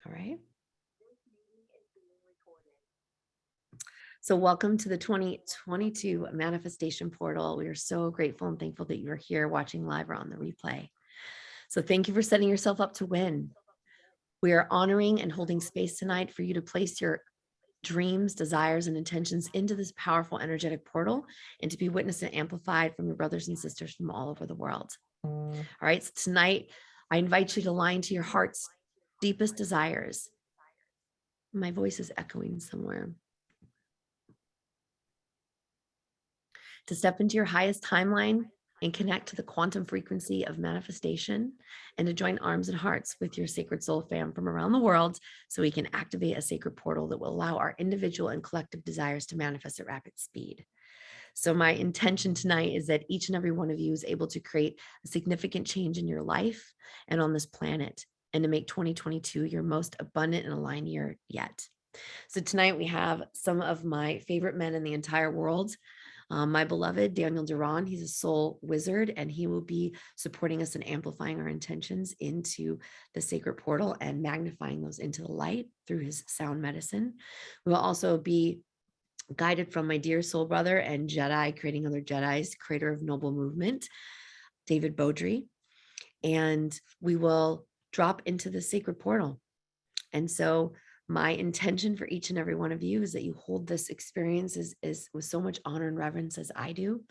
All right. So welcome to the 2022 Manifestation Portal. We are so grateful and thankful that you're here watching live or on the replay. So thank you for setting yourself up to win. We are honoring and holding space tonight for you to place your dreams, desires, and intentions into this powerful energetic portal and to be witnessed and amplified from your brothers and sisters from all over the world. All right. So tonight, I invite you to align to your heart's deepest desires. My voice is echoing somewhere. To step into your highest timeline and connect to the quantum frequency of manifestation, and to join arms and hearts with your sacred soul fam from around the world so we can activate a sacred portal that will allow our individual and collective desires to manifest at rapid speed. So my intention tonight is that each and every one of you is able to create a significant change in your life and on this planet, and to make 2022 your most abundant and aligned year yet. So tonight we have some of my favorite men in the entire world. My beloved Daniel Duran, he's a soul wizard, and he will be supporting us in amplifying our intentions into the sacred portal and magnifying those into the light through his sound medicine. We will also be guided from my dear soul brother and Jedi, creating other Jedis, creator of Noble Movement, David Beaudry. And we will drop into the sacred portal. And so my intention for each and every one of you is that you hold this experience is with so much honor and reverence as I do,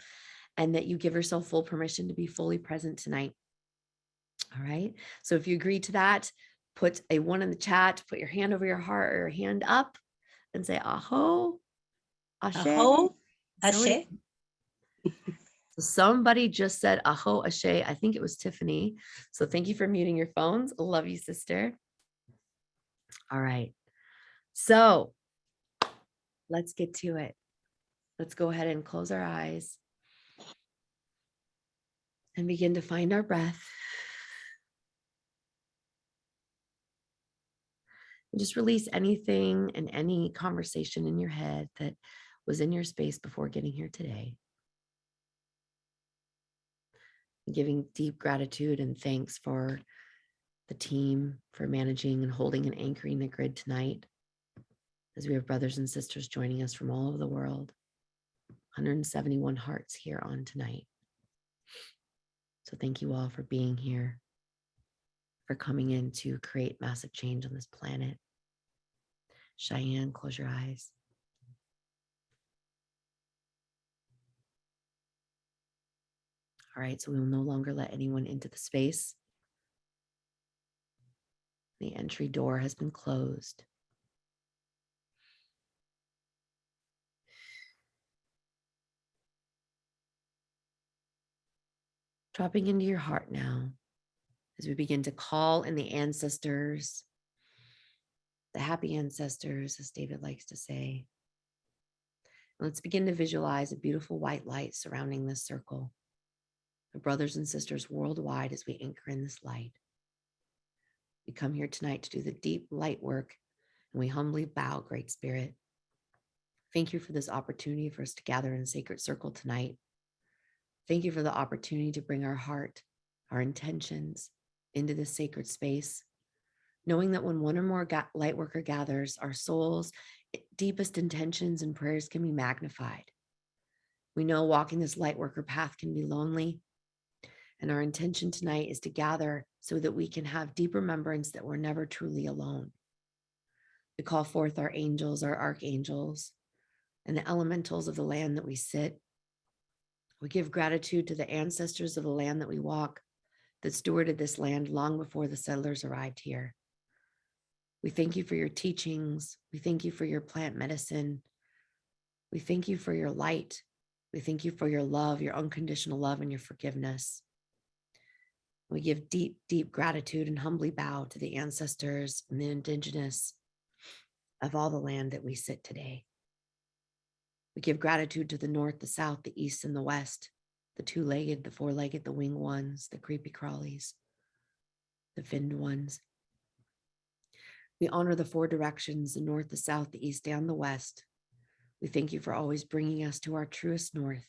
and that you give yourself full permission to be fully present tonight. All right. So if you agree to that, put a 1 in the chat, put your hand over your heart or your hand up and say, aho, ashe. Aho, ashe. So somebody just said, aho, ashe. I think it was Tiffany. So thank you for muting your phones. Love you, sister. All right. So let's get to it. Let's go ahead and close our eyes and begin to find our breath. And just release anything and any conversation in your head that was in your space before getting here today. Giving deep gratitude and thanks for the team for managing and holding and anchoring the grid tonight, as we have brothers and sisters joining us from all over the world. 171 hearts here on tonight. So thank you all for being here, for coming in to create massive change on this planet. Cheyenne, close your eyes. All right, so we will no longer let anyone into the space. The entry door has been closed. Dropping into your heart now as we begin to call in the ancestors, the happy ancestors, as David likes to say. Let's begin to visualize a beautiful white light surrounding this circle. The brothers and sisters worldwide as we anchor in this light. We come here tonight to do the deep light work, and we humbly bow, Great Spirit. Thank you for this opportunity for us to gather in a sacred circle tonight. Thank you for the opportunity to bring our heart, our intentions into this sacred space, knowing that when one or more light worker gathers, our soul's deepest intentions and prayers can be magnified. We know walking this light worker path can be lonely, and our intention tonight is to gather so that we can have deep remembrance that we're never truly alone. We call forth our angels, our archangels, and the elementals of the land that we sit. We give gratitude to the ancestors of the land that we walk, that stewarded this land long before the settlers arrived here. We thank you for your teachings. We thank you for your plant medicine. We thank you for your light. We thank you for your love, your unconditional love, and your forgiveness. We give deep, deep gratitude and humbly bow to the ancestors and the indigenous of all the land that we sit today. We give gratitude to the north, the south, the east, and the west, the two-legged, the four-legged, the winged ones, the creepy crawlies, the finned ones. We honor the four directions, the north, the south, the east, and the west. We thank you for always bringing us to our truest north.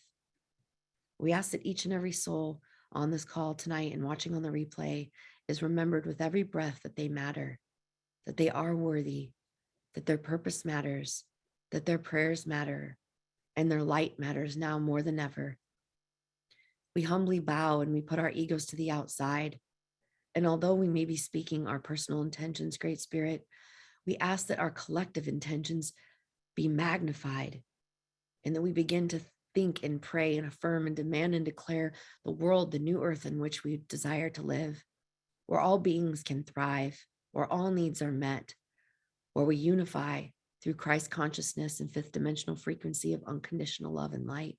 We ask that each and every soul on this call tonight and watching on the replay is remembered with every breath that they matter, that they are worthy, that their purpose matters, that their prayers matter, and their light matters now more than ever. We humbly bow and we put our egos to the outside. And although we may be speaking our personal intentions, Great Spirit, we ask that our collective intentions be magnified and that we begin to think and pray and affirm and demand and declare the world, the new earth in which we desire to live, where all beings can thrive, where all needs are met, where we unify through Christ consciousness and fifth dimensional frequency of unconditional love and light.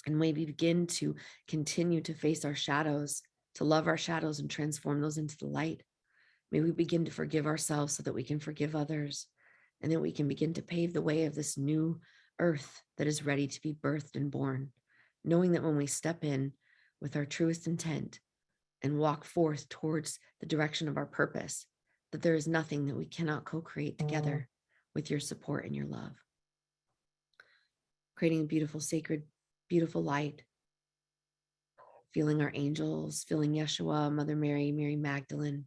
And may we begin to continue to face our shadows, to love our shadows and transform those into the light. May we begin to forgive ourselves so that we can forgive others, and that we can begin to pave the way of this new earth that is ready to be birthed and born, knowing that when we step in with our truest intent and walk forth towards the direction of our purpose, that there is nothing that we cannot co-create together with your support and your love. Creating a beautiful, sacred, beautiful light, feeling our angels, feeling Yeshua, Mother Mary, Mary Magdalene,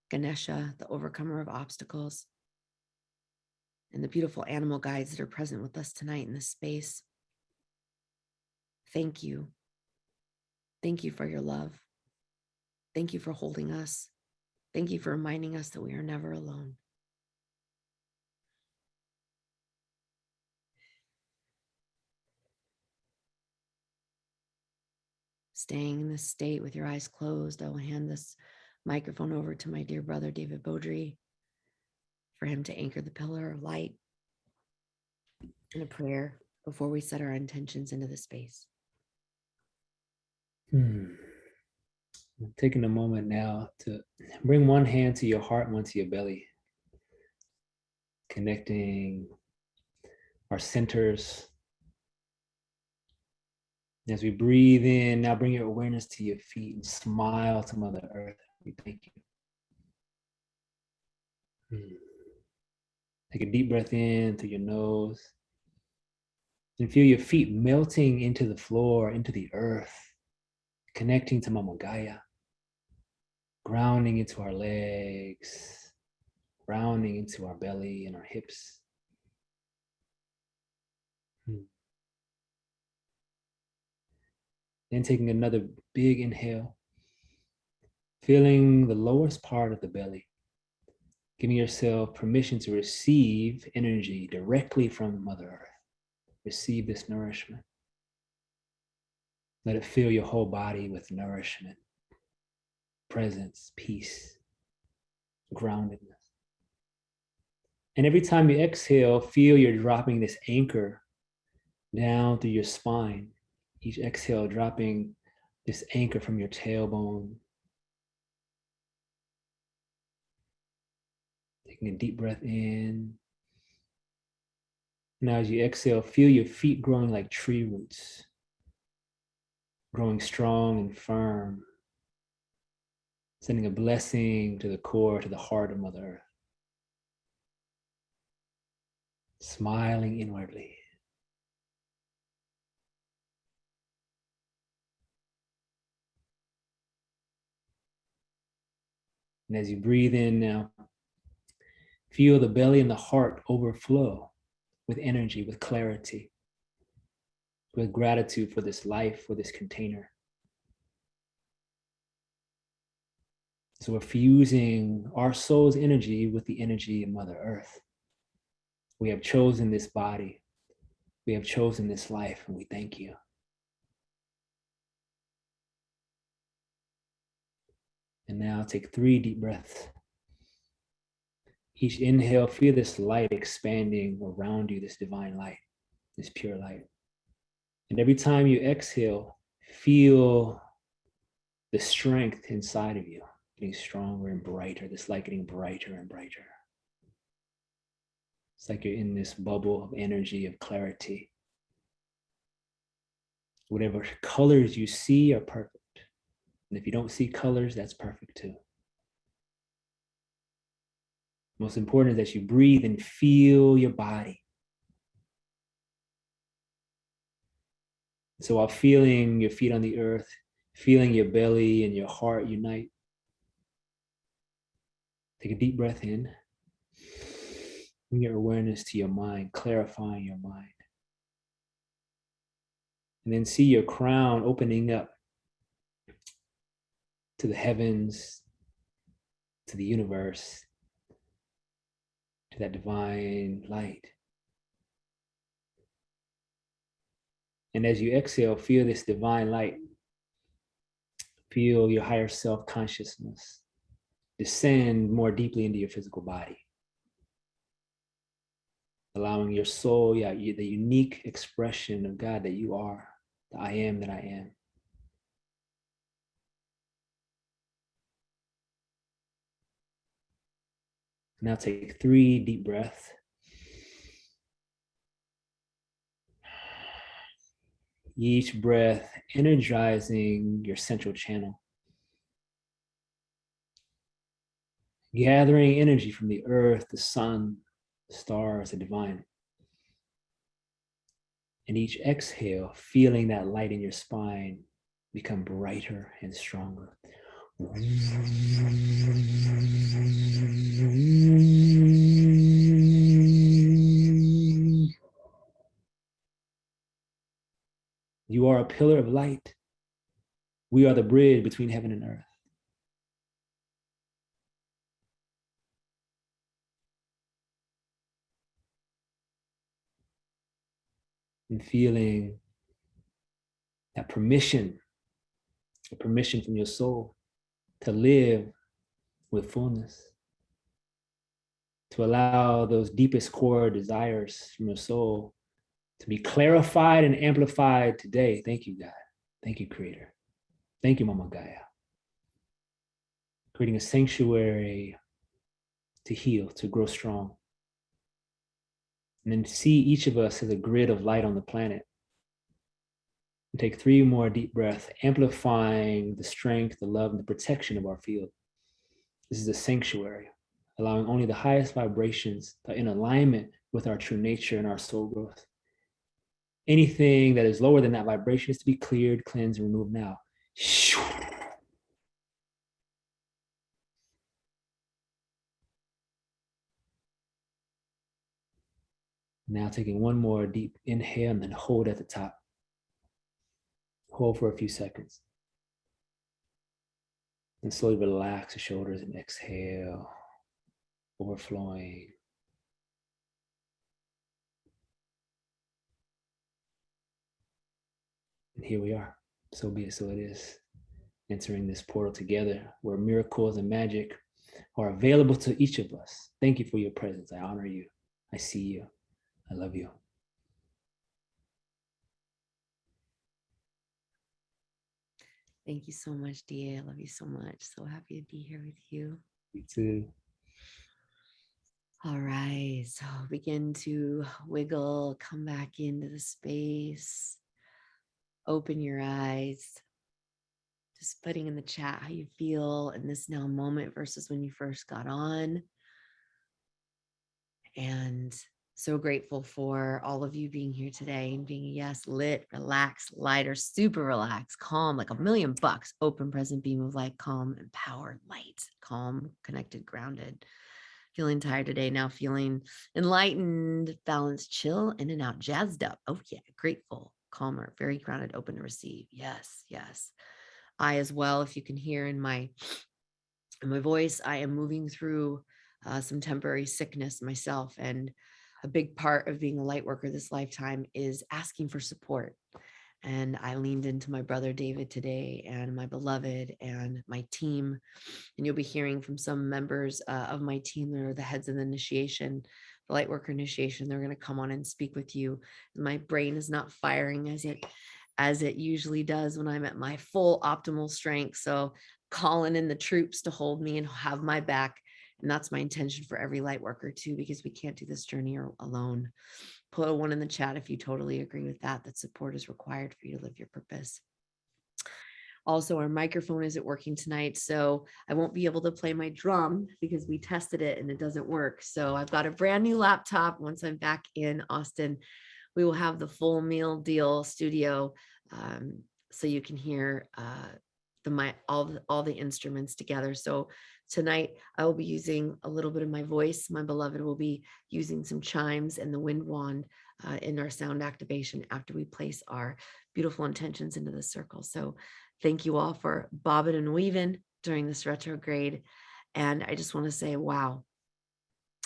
Ganesha, the overcomer of obstacles, and the beautiful animal guides that are present with us tonight in this space. Thank you. Thank you for your love. Thank you for holding us. Thank you for reminding us that we are never alone. Staying in this state with your eyes closed, I will hand this microphone over to my dear brother, David Beaudry, for him to anchor the pillar of light in a prayer before we set our intentions into the space. I'm taking a moment now to bring one hand to your heart and one to your belly, connecting our centers. As we breathe in, now bring your awareness to your feet and smile to Mother Earth. We thank you. Take a deep breath in through your nose and feel your feet melting into the floor, into the earth, connecting to Mama Gaia, grounding into our legs, grounding into our belly and our hips. Then taking another big inhale, feeling the lowest part of the belly, giving yourself permission to receive energy directly from Mother Earth. Receive this nourishment. Let it fill your whole body with nourishment, presence, peace, groundedness. And every time you exhale, feel you're dropping this anchor down through your spine. Each exhale, dropping this anchor from your tailbone. Taking a deep breath in. Now as you exhale, feel your feet growing like tree roots, growing strong and firm, sending a blessing to the core, to the heart of Mother Earth. Smiling inwardly. And as you breathe in now, feel the belly and the heart overflow with energy, with clarity, with gratitude for this life, for this container. So we're fusing our soul's energy with the energy of Mother Earth. We have chosen this body. We have chosen this life, and we thank you. And now take 3 deep breaths. Each inhale, feel this light expanding around you, this divine light, this pure light. And every time you exhale, feel the strength inside of you getting stronger and brighter, this light getting brighter and brighter. It's like you're in this bubble of energy, of clarity. Whatever colors you see are perfect. And if you don't see colors, that's perfect too. Most important is that you breathe and feel your body. So while feeling your feet on the earth, feeling your belly and your heart unite, Take a deep breath in. Bring your awareness to your mind, clarifying your mind. And then see your crown opening up to the heavens, to the universe, to that divine light. And as you exhale, feel this divine light. Feel your higher self consciousness descend more deeply into your physical body, allowing your soul, the unique expression of God that you are, the I am that I am. Now take 3 deep breaths. Each breath energizing your central channel, gathering energy from the earth, the sun, the stars, the divine. And each exhale, feeling that light in your spine become brighter and stronger. You are a pillar of light. We are the bridge between heaven and earth. And feeling that permission, a permission from your soul to live with fullness, to allow those deepest core desires from your soul to be clarified and amplified today. Thank you, God. Thank you, Creator. Thank you, Mama Gaia. Creating a sanctuary to heal, to grow strong. And then see each of us as a grid of light on the planet. And take 3 more deep breaths, amplifying the strength, the love, and the protection of our field. This is a sanctuary, allowing only the highest vibrations in alignment with our true nature and our soul growth. Anything that is lower than that vibration is to be cleared, cleansed, and removed now. Now taking 1 more deep inhale and then hold at the top. Hold for a few seconds. And slowly relax the shoulders and exhale, overflowing. And here we are. So be it, so it is. Entering this portal together where miracles and magic are available to each of us. Thank you for your presence. I honor you. I see you. I love you. Thank you so much, DA. I love you so much. So happy to be here with you. You too. All right. So begin to wiggle, come back into the space. Open your eyes. Just putting in the chat how you feel in this now moment versus when you first got on. And so grateful for all of you being here today and being, yes, lit, relaxed, lighter, super relaxed, calm, like $1,000,000, open, present beam of light, calm, empowered, light, calm, connected, grounded. Feeling tired today, now feeling enlightened, balanced, chill, in and out, jazzed up. Oh yeah, grateful, calmer, very grounded, open to receive. Yes, yes. I as well, if you can hear in my voice, I am moving through some temporary sickness myself. And a big part of being a light worker this lifetime is asking for support. And I leaned into my brother David today and my beloved and my team. And you'll be hearing from some members of my team that are the heads of the initiation, the light worker initiation. They're going to come on and speak with you. My brain is not firing as it usually does when I'm at my full optimal strength. So calling in the troops to hold me and have my back. And that's my intention for every light worker too, because we can't do this journey alone. Put a 1 in the chat if you totally agree with that support is required for you to live your purpose. Also, our microphone isn't working tonight, so I won't be able to play my drum because we tested it and it doesn't work. So I've got a brand new laptop. Once I'm back in Austin, we will have the full meal deal studio, so you can hear all the instruments together. So Tonight, I will be using a little bit of my voice. My beloved will be using some chimes and the wind wand in our sound activation after we place our beautiful intentions into the circle. So thank you all for bobbing and weaving during this retrograde. And I just want to say, wow,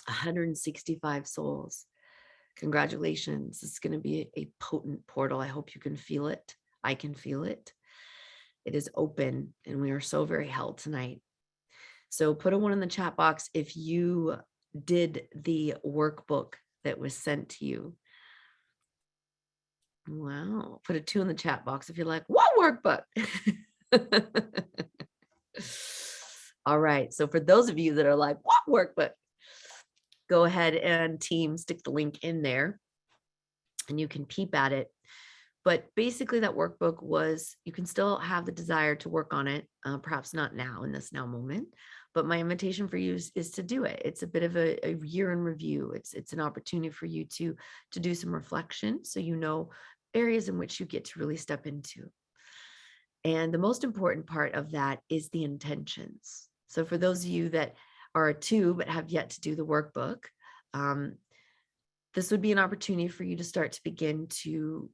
165 souls. Congratulations. It's going to be a potent portal. I hope you can feel it. I can feel it. It is open, and we are so very held tonight. So put a 1 in the chat box if you did the workbook that was sent to you. Wow. Put a 2 in the chat box if you're like, what workbook? All right. So for those of you that are like, what workbook? Go ahead and team stick the link in there and you can peep at it. But basically that workbook was, you can still have the desire to work on it, perhaps not now in this now moment, but my invitation for you is to do it. It's a bit of a year in review. It's an opportunity for you to do some reflection, so you know areas in which you get to really step into. And the most important part of that is the intentions. So for those of you that are a 2 but have yet to do the workbook, this would be an opportunity for you to start to begin to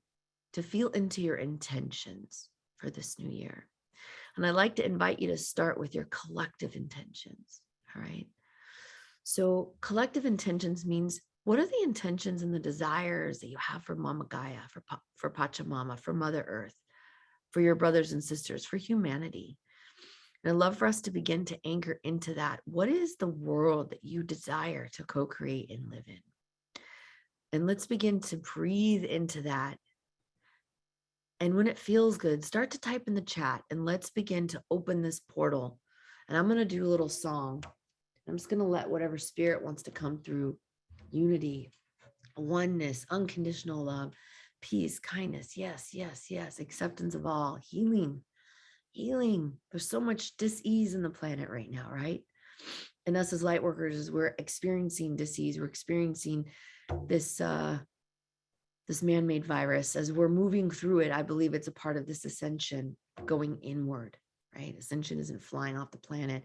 feel into your intentions for this new year. And I'd like to invite you to start with your collective intentions. All right. So collective intentions means, what are the intentions and the desires that you have for Mama Gaia, for Pachamama, for Mother Earth, for your brothers and sisters, for humanity? And I'd love for us to begin to anchor into that. What is the world that you desire to co-create and live in? And let's begin to breathe into that. And when it feels good, start to type in the chat and let's begin to open this portal. And I'm going to do a little song. I'm just going to let whatever spirit wants to come through: unity, oneness, unconditional love, peace, kindness. Yes, yes, yes. Acceptance of all, healing, healing. There's so much dis-ease in the planet right now, right? And us as light workers, we're experiencing dis-ease. We're experiencing this this man-made virus. As we're moving through it, I believe it's a part of this ascension going inward, right? Ascension isn't flying off the planet.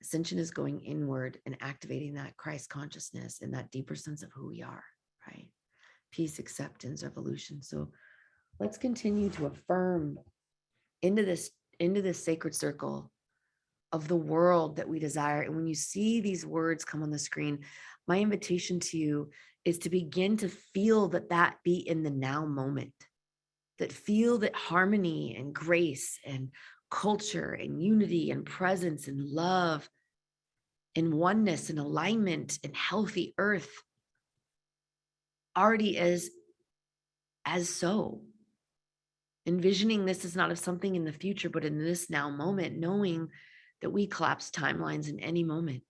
Ascension is going inward and activating that Christ consciousness and that deeper sense of who we are, right? Peace, acceptance, evolution. So let's continue to affirm into this sacred circle of the world that we desire. And when you see these words come on the screen, my invitation to you is to begin to feel that be in the now moment, that feel that harmony and grace and culture and unity and presence and love and oneness and alignment and healthy earth already as so. Envisioning this is not of something in the future, but in this now moment, knowing that we collapse timelines in any moment.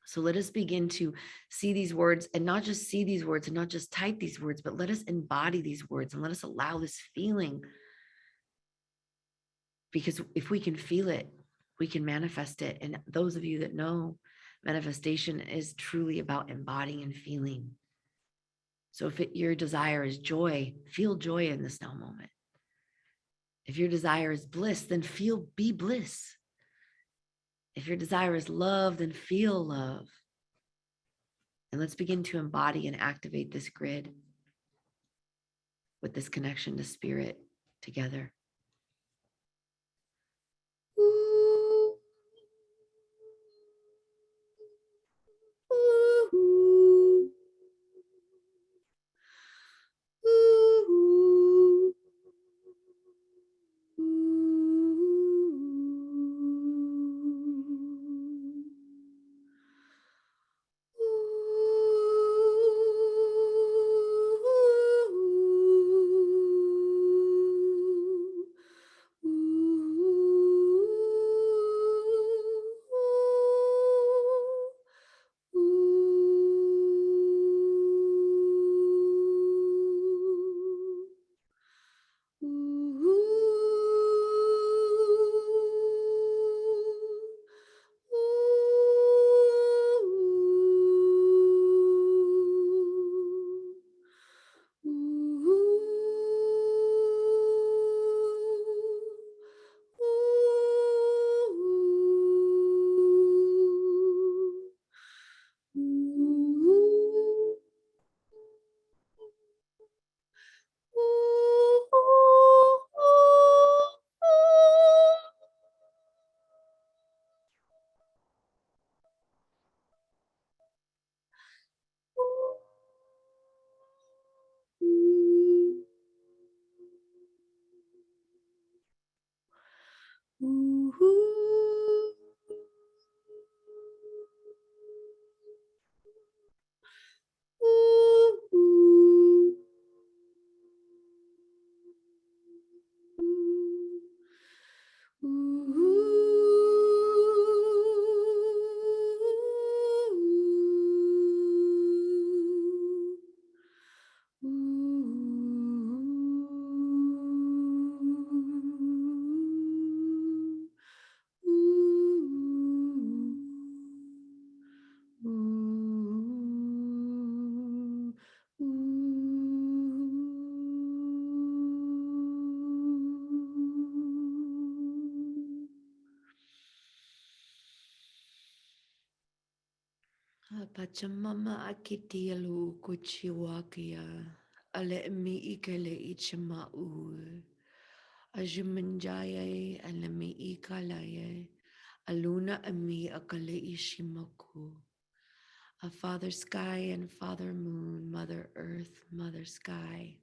So let us begin to see these words, and not just see these words and not just type these words, but let us embody these words and let us allow this feeling. Because if we can feel it, we can manifest it. And those of you that know, manifestation is truly about embodying and feeling. So if your desire is joy, feel joy in this now moment. If your desire is bliss, then be bliss. If your desire is love, then feel love. And let's begin to embody and activate this grid with this connection to spirit together. Ooh. Ooh. Ooh. Pachamama akitialu kuchiwakia. Ale mi ikele ichimau. Ajumanjaye alami ikalaye. Aluna ami akale ishimaku. A Father Sky and Father Moon, Mother Earth, Mother Sky.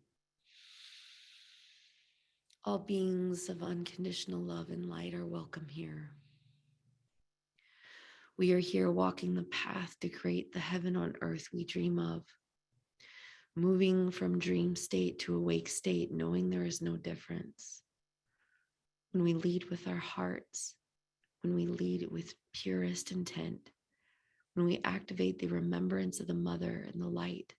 All beings of unconditional love and light are welcome here. We are here walking the path to create the heaven on earth we dream of, moving from dream state to awake state, knowing there is no difference. When we lead with our hearts, when we lead with purest intent, when we activate the remembrance of the mother and the light,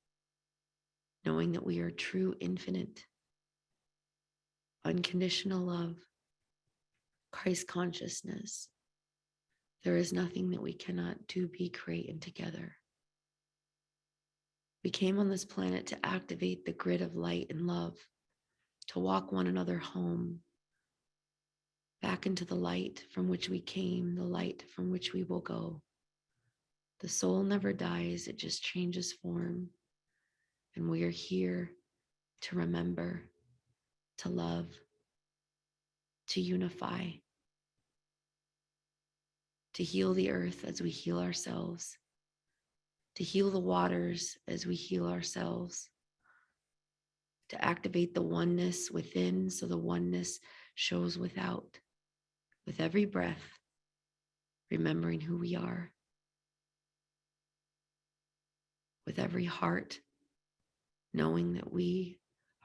knowing that we are true, infinite, unconditional love, Christ consciousness, there is nothing that we cannot do, be, create, and together. We came on this planet to activate the grid of light and love, to walk one another home, back into the light from which we came, the light from which we will go. The soul never dies, it just changes form. And we are here to remember, to love, to unify, to heal the earth as we heal ourselves, to heal the waters as we heal ourselves, to activate the oneness within so the oneness shows without, with every breath, remembering who we are, with every heart, knowing that we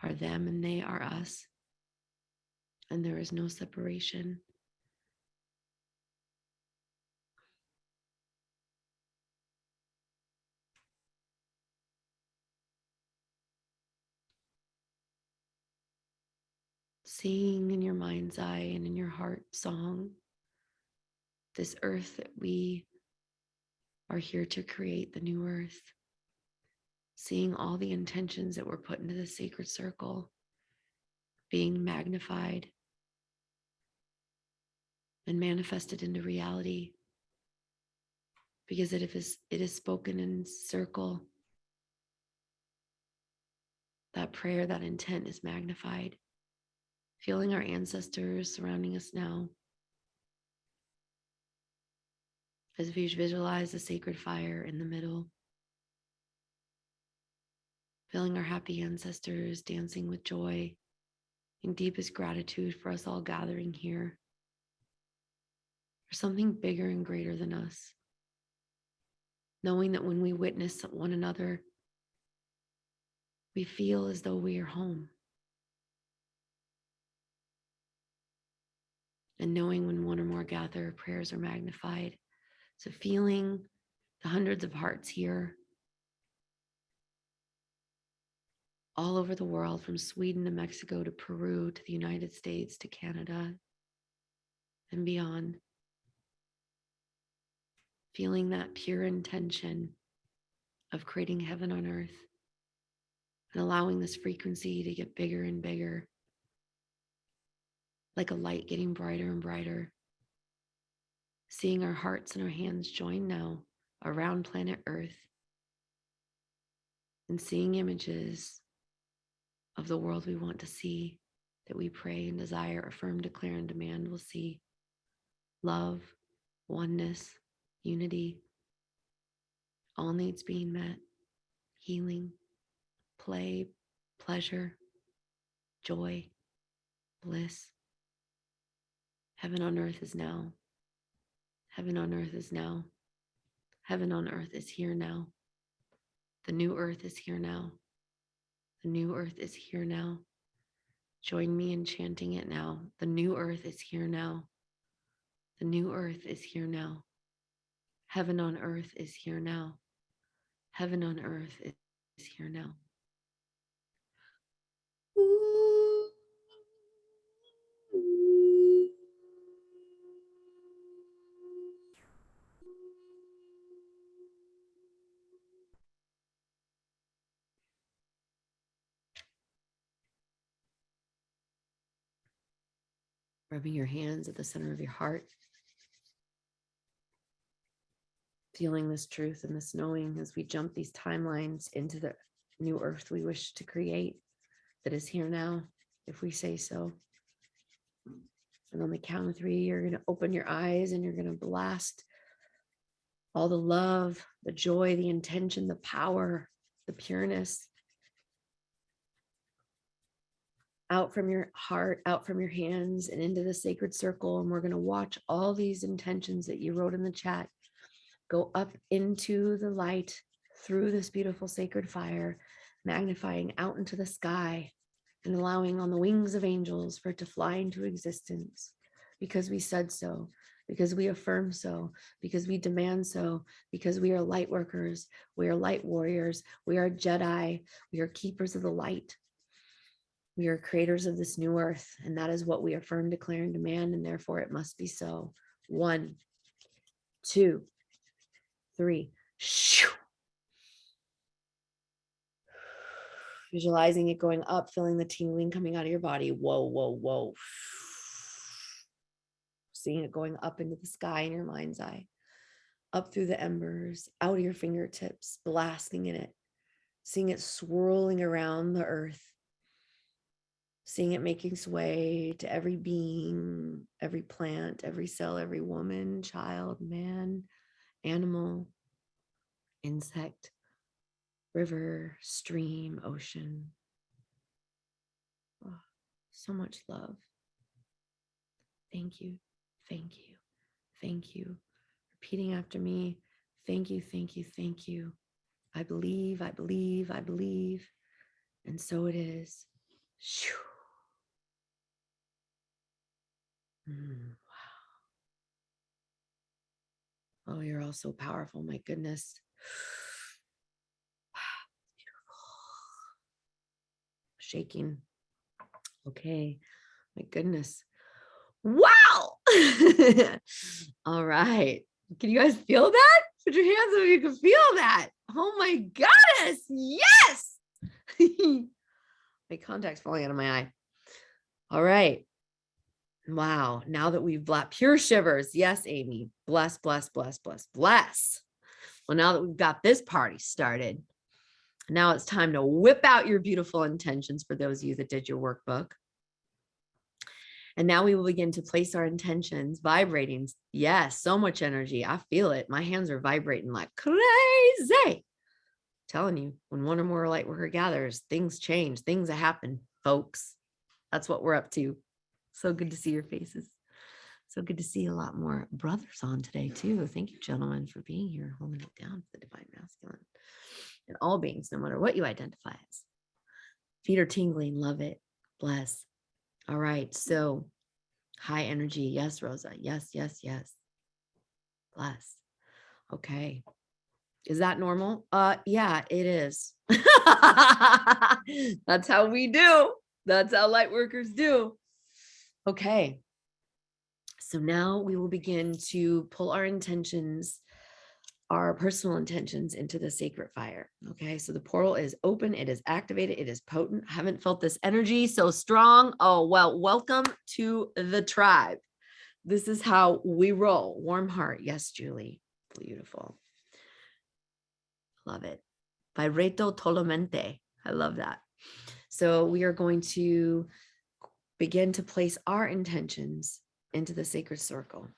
are them and they are us, and there is no separation. Sing in your mind's eye and in your heart song, this earth that we are here to create, the new earth, seeing all the intentions that were put into the sacred circle being magnified and manifested into reality, because it is spoken in circle, that prayer, that intent is magnified. Feeling our ancestors surrounding us now, as we visualize the sacred fire in the middle, feeling our happy ancestors dancing with joy in deepest gratitude for us all gathering here, for something bigger and greater than us. Knowing that when we witness one another, we feel as though we are home. And knowing when one or more gather, prayers are magnified. So feeling the hundreds of hearts here, all over the world, from Sweden to Mexico to Peru to the United States to Canada and beyond. Feeling that pure intention of creating heaven on earth and allowing this frequency to get bigger and bigger, like a light getting brighter and brighter. Seeing our hearts and our hands join now around planet Earth and seeing images of the world we want to see, that we pray and desire, affirm, declare, and demand will see. Love, oneness, unity, all needs being met, healing, play, pleasure, joy, bliss. Heaven on earth is now. Heaven on earth is now. Heaven on earth is here now. The new earth is here now. The new earth is here now. Join me in chanting it now. The new earth is here now. The new earth is here now. Heaven on earth is here now. Heaven on earth is here now. Rubbing your hands at the center of your heart. Feeling this truth and this knowing as we jump these timelines into the new earth we wish to create that is here now, if we say so. And on the count of 3, you're going to open your eyes and you're going to blast all the love, the joy, the intention, the power, the pureness out from your heart, out from your hands and into the sacred circle. And we're going to watch all these intentions that you wrote in the chat go up into the light through this beautiful sacred fire, magnifying out into the sky and allowing on the wings of angels for it to fly into existence, because we said so, because we affirm so, because we demand so, because we are light workers, we are light warriors, we are Jedi, we are keepers of the light. We are creators of this new earth, and that is what we affirm, declare, and demand, and therefore it must be so. 1, 2, 3. Shoo. Visualizing it going up, feeling the tingling coming out of your body. Whoa, whoa, whoa. Seeing it going up into the sky in your mind's eye, up through the embers, out of your fingertips, blasting in it, seeing it swirling around the earth, seeing it making its way to every being, every plant, every cell, every woman, child, man, animal, insect, river, stream, ocean. Oh, so much love. Thank you, thank you, thank you. Repeating after me, thank you, thank you, thank you. I believe, I believe, I believe. And so it is. Shoo. Wow. Oh, you're all so powerful. My goodness. Shaking. Okay. My goodness. Wow. All right. Can you guys feel that? Put your hands up if you can feel that. Oh my goddess. Yes. My contact's falling out of my eye. All right. Wow. Now that we've pure shivers. Yes, Amy. Bless, bless, bless, bless, bless. Well, now that we've got this party started, now it's time to whip out your beautiful intentions for those of you that did your workbook. And now we will begin to place our intentions, vibrating. Yes, so much energy. I feel it. My hands are vibrating like crazy. Telling you, when one or more light worker gathers, things change, things happen, folks. That's what we're up to. So good to see your faces. So good to see a lot more brothers on today too. Thank you, gentlemen, for being here, holding it down for the divine masculine and all beings, no matter what you identify as. Feet are tingling. Love it. Bless. All right. So high energy. Yes, Rosa. Yes, yes, yes. Bless. Okay. Is that normal? Yeah, it is. That's how we do. That's how light workers do. Okay. So now we will begin to pull our intentions, our personal intentions, into the sacred fire. Okay. So the portal is open. It is activated. It is potent. I haven't felt this energy so strong. Oh, well, welcome to the tribe. This is how we roll. Warm heart. Yes, Julie. Beautiful. Love it. Vibrato Tolamente. I love that. So we are going to begin to place our intentions into the sacred circle.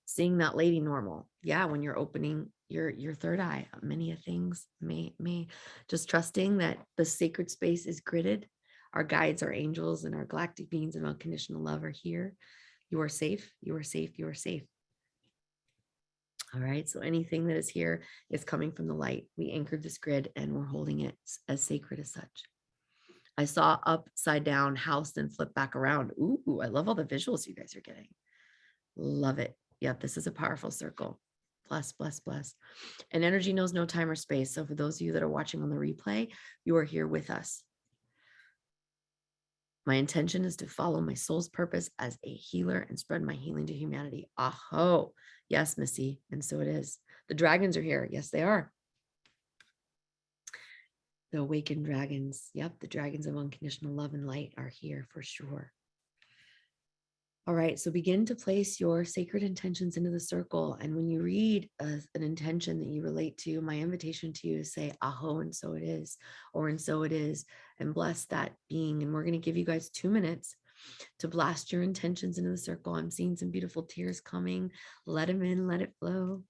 Seeing that lady normal. Yeah, when you're opening your third eye, many of things may just trusting that the sacred space is gridded. Our guides, our angels, and our galactic beings of unconditional love are here. You are safe. You are safe. You are safe. All right. So anything that is here is coming from the light. We anchored this grid and we're holding it as sacred as such. I saw upside down house and flip back around. Ooh, I love all the visuals you guys are getting. Love it. Yep. This is a powerful circle. Bless, bless, bless. And energy knows no time or space. So for those of you that are watching on the replay, you are here with us. My intention is to follow my soul's purpose as a healer and spread my healing to humanity. Aho. Yes, Missy. And so it is. The dragons are here. Yes, they are. The awakened dragons. Yep. The dragons of unconditional love and light are here for sure. All right. So begin to place your sacred intentions into the circle. And when you read an intention that you relate to, my invitation to you is say, aho, and so it is, or and so it is, and bless that being. And we're going to give you guys 2 minutes to blast your intentions into the circle. I'm seeing some beautiful tears coming. Let them in, let it flow.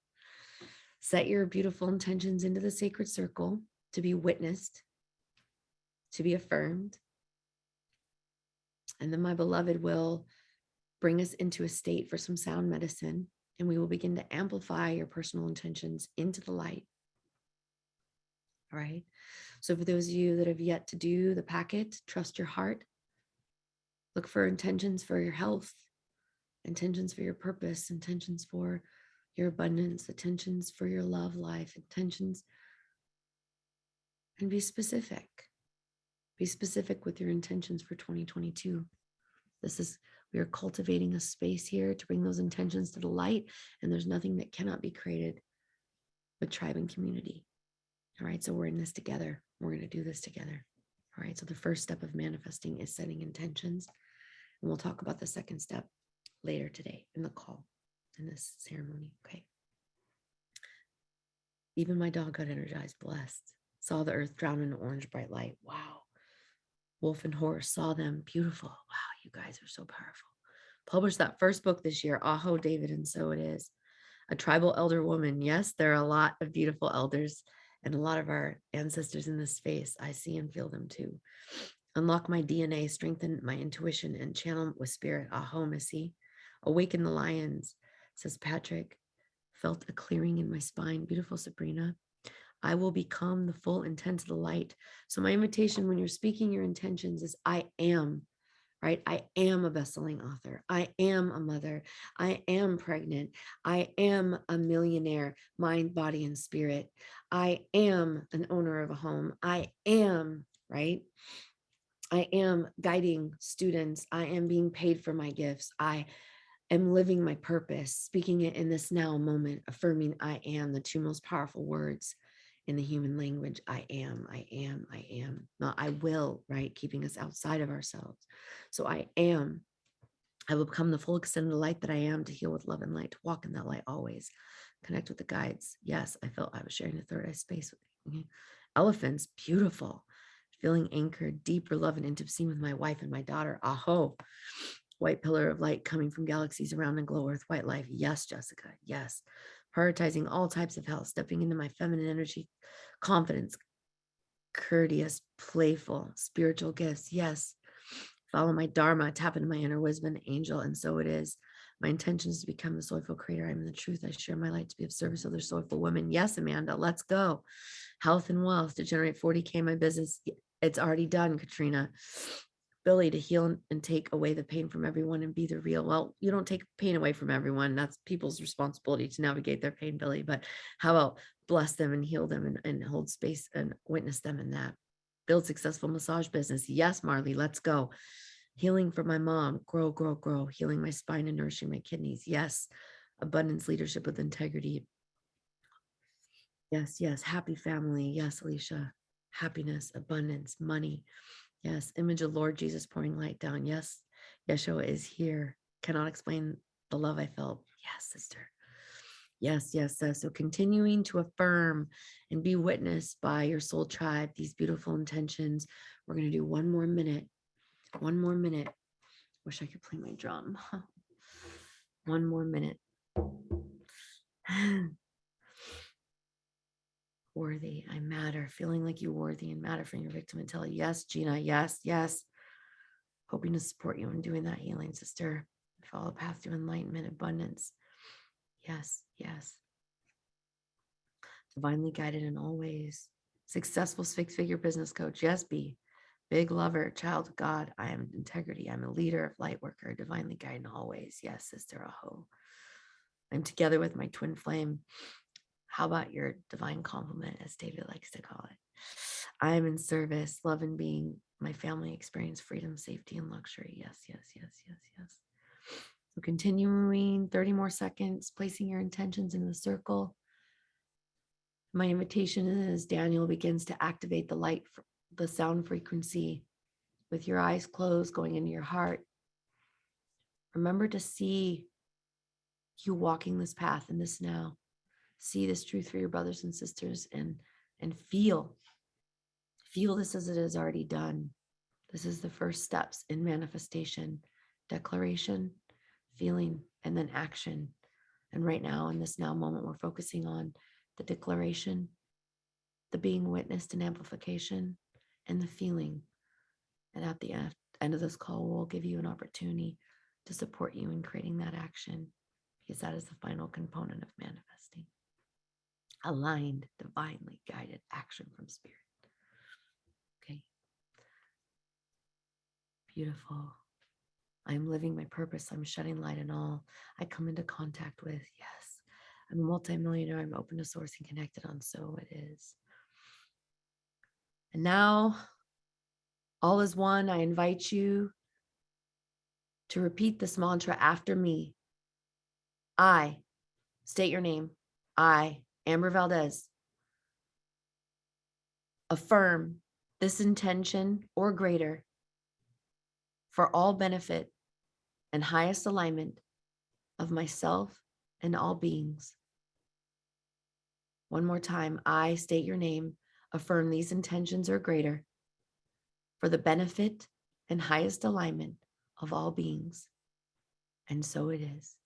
Set your beautiful intentions into the sacred circle to be witnessed, to be affirmed. And then my beloved will bring us into a state for some sound medicine, and we will begin to amplify your personal intentions into the light. All right. So for those of you that have yet to do the packet, trust your heart. Look for intentions for your health, intentions for your purpose, intentions for your abundance, intentions for your love life, intentions, and be specific. Be specific with your intentions for 2022. We are cultivating a space here to bring those intentions to the light, and there's nothing that cannot be created with tribe and community. All right, so we're in this together. We're going to do this together. All right, so the first step of manifesting is setting intentions, and we'll talk about the second step later today in the call, in this ceremony. Okay. Even my dog got energized, blessed. Saw the earth drown in orange bright light. Wow. Wolf and Horse, saw them. Beautiful. Wow, you guys are so powerful. Published that first book this year, Aho, David, and so it is. A tribal elder woman. Yes, there are a lot of beautiful elders and a lot of our ancestors in this space. I see and feel them too. Unlock my DNA, strengthen my intuition, and channel with spirit. Aho, Missy. Awaken the lions, says Patrick. Felt a clearing in my spine. Beautiful, Sabrina. I will become the full intent of the light. So my invitation when you're speaking your intentions is I am, right? I am a best-selling author. I am a mother. I am pregnant. I am a millionaire, mind, body, and spirit. I am an owner of a home. I am, right? I am guiding students. I am being paid for my gifts. I am living my purpose, speaking it in this now moment, affirming I am, the 2 most powerful words in the human language. I am, I am, I am. Not I will, right? Keeping us outside of ourselves. So I am. I will become the full extent of the light that I am, to heal with love and light, to walk in that light always. Connect with the guides. Yes, I felt I was sharing the third eye space with you. Elephants, beautiful. Feeling anchored, deeper love and intimacy with my wife and my daughter. Aho. White pillar of light coming from galaxies around and glow earth, white life. Yes, Jessica. Yes. Prioritizing all types of health, stepping into my feminine energy, confidence, courteous, playful, spiritual gifts. Yes. Follow my dharma, tap into my inner wisdom, angel, and so it is. My intention is to become the soulful creator. I'm in the truth. I share my light to be of service to other soulful women. Yes, Amanda, let's go. Health and wealth to generate 40K my business. It's already done, Katrina. Billy, to heal and take away the pain from everyone and be the real. Well, you don't take pain away from everyone. That's people's responsibility to navigate their pain, Billy. But how about bless them and heal them and hold space and witness them in that? Build successful massage business. Yes, Marley, let's go. Healing for my mom. Grow, grow, grow. Healing my spine and nourishing my kidneys. Yes. Abundance, leadership with integrity. Yes, yes. Happy family. Yes, Alicia. Happiness, abundance, money. Yes, image of Lord Jesus pouring light down. Yes, Yeshua is here. Cannot explain the love I felt. Yes, sister. Yes, yes, yes. So continuing to affirm and be witnessed by your soul tribe, these beautiful intentions. We're going to do one more minute. One more minute. Wish I could play my drum. One more minute. Worthy, I matter. Feeling like you worthy and matter from your victim until yes, Gina. Yes, yes. Hoping to support you in doing that healing, sister. Follow a path to enlightenment, abundance. Yes, yes. Divinely guided in all ways. Successful six-figure business coach. Yes, B. Big lover, child of God. I am integrity. I'm a leader, of light worker, divinely guided in all ways. Yes, sister Aho. I'm together with my twin flame. How about your divine complement, as David likes to call it? I am in service, love and being. My family experience freedom, safety, and luxury. Yes, yes, yes, yes, yes. So continuing 30 more seconds, placing your intentions in the circle. My invitation is Daniel begins to activate the light, the sound frequency with your eyes closed, going into your heart. Remember to see you walking this path in this now. See this truth for your brothers and sisters, and feel this as it is already done. This is the first steps in manifestation, declaration, feeling, and then action. And right now, in this now moment, we're focusing on the declaration, the being witnessed and amplification, and the feeling. And at the end of this call, we'll give you an opportunity to support you in creating that action, because that is the final component of manifesting. Aligned, divinely guided action from spirit. Okay. Beautiful. I'm living my purpose. I'm shedding light in all I come into contact with. Yes. I'm a multimillionaire. I'm open to source and connected on so it is. And now, all is one. I invite you to repeat this mantra after me. I, state your name. I, Amber Valdez, affirm this intention or greater for all benefit and highest alignment of myself and all beings. One more time, I state your name, affirm these intentions or greater for the benefit and highest alignment of all beings. And so it is.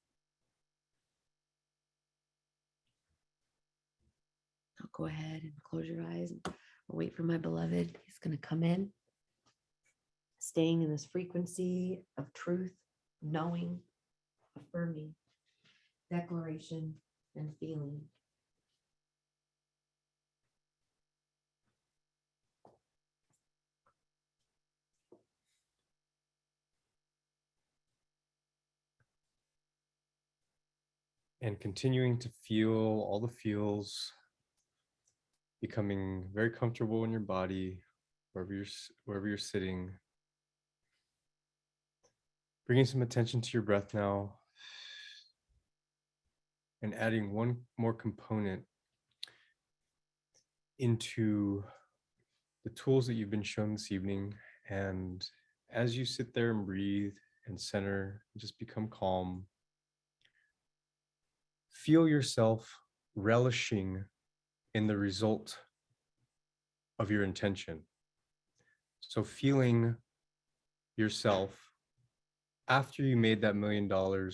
I'll go ahead and close your eyes and wait for my beloved. He's going to come in, staying in this frequency of truth, knowing, affirming, declaration, and feeling. And continuing to feel all the feels, becoming very comfortable in your body, wherever you're sitting. Bringing some attention to your breath now, and adding one more component into the tools that you've been shown this evening. And as you sit there and breathe and center, just become calm. Feel yourself relishing in the result of your intention. So feeling yourself after you made that $1 million,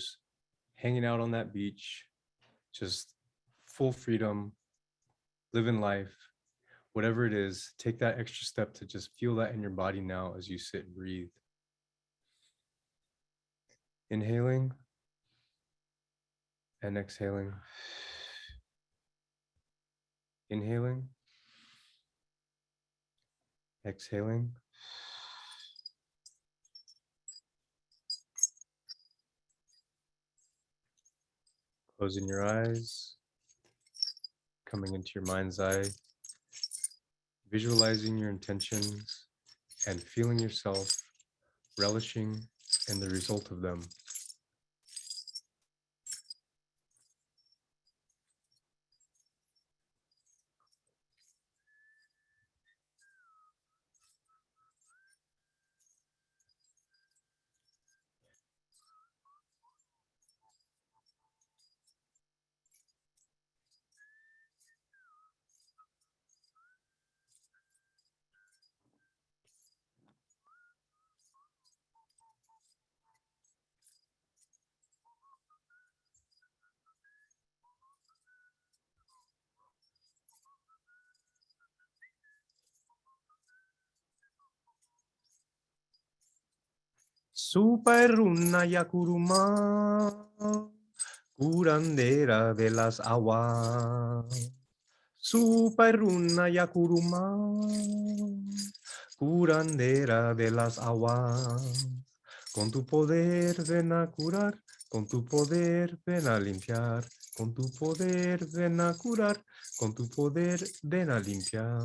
hanging out on that beach, just full freedom, living life, whatever it is, take that extra step to just feel that in your body now as you sit and breathe. Inhaling and exhaling. Inhaling, exhaling. Closing your eyes, coming into your mind's eye, visualizing your intentions and feeling yourself relishing in the result of them. Superruna Yakuruma, curandera de las aguas. Superruna Yakuruma, curandera de las aguas. Con tu poder ven a curar, con tu poder ven a limpiar, con tu poder ven a curar, con tu poder ven a limpiar.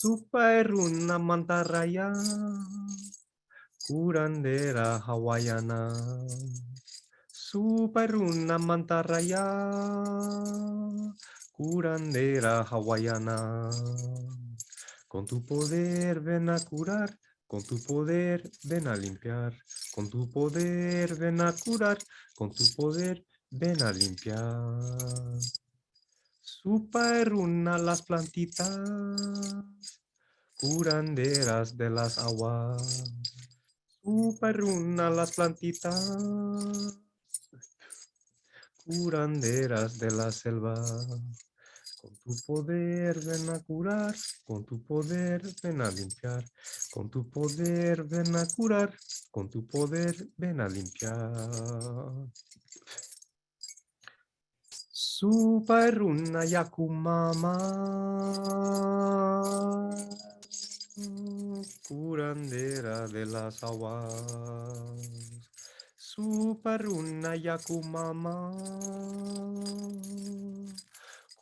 Superruna mantarraya, curandera hawaiana. Superruna mantarraya, curandera hawaiana. Con tu poder ven a curar, con tu poder ven a limpiar, con tu poder ven a curar, con tu poder ven a limpiar. Superruna las plantitas, curanderas de las aguas. Superruna las plantitas, curanderas de la selva. Con tu poder ven a curar, con tu poder ven a limpiar, con tu poder ven a curar, con tu poder ven a limpiar. Superruna Yakumama, curandera de las aguas. Superruna Yakumama,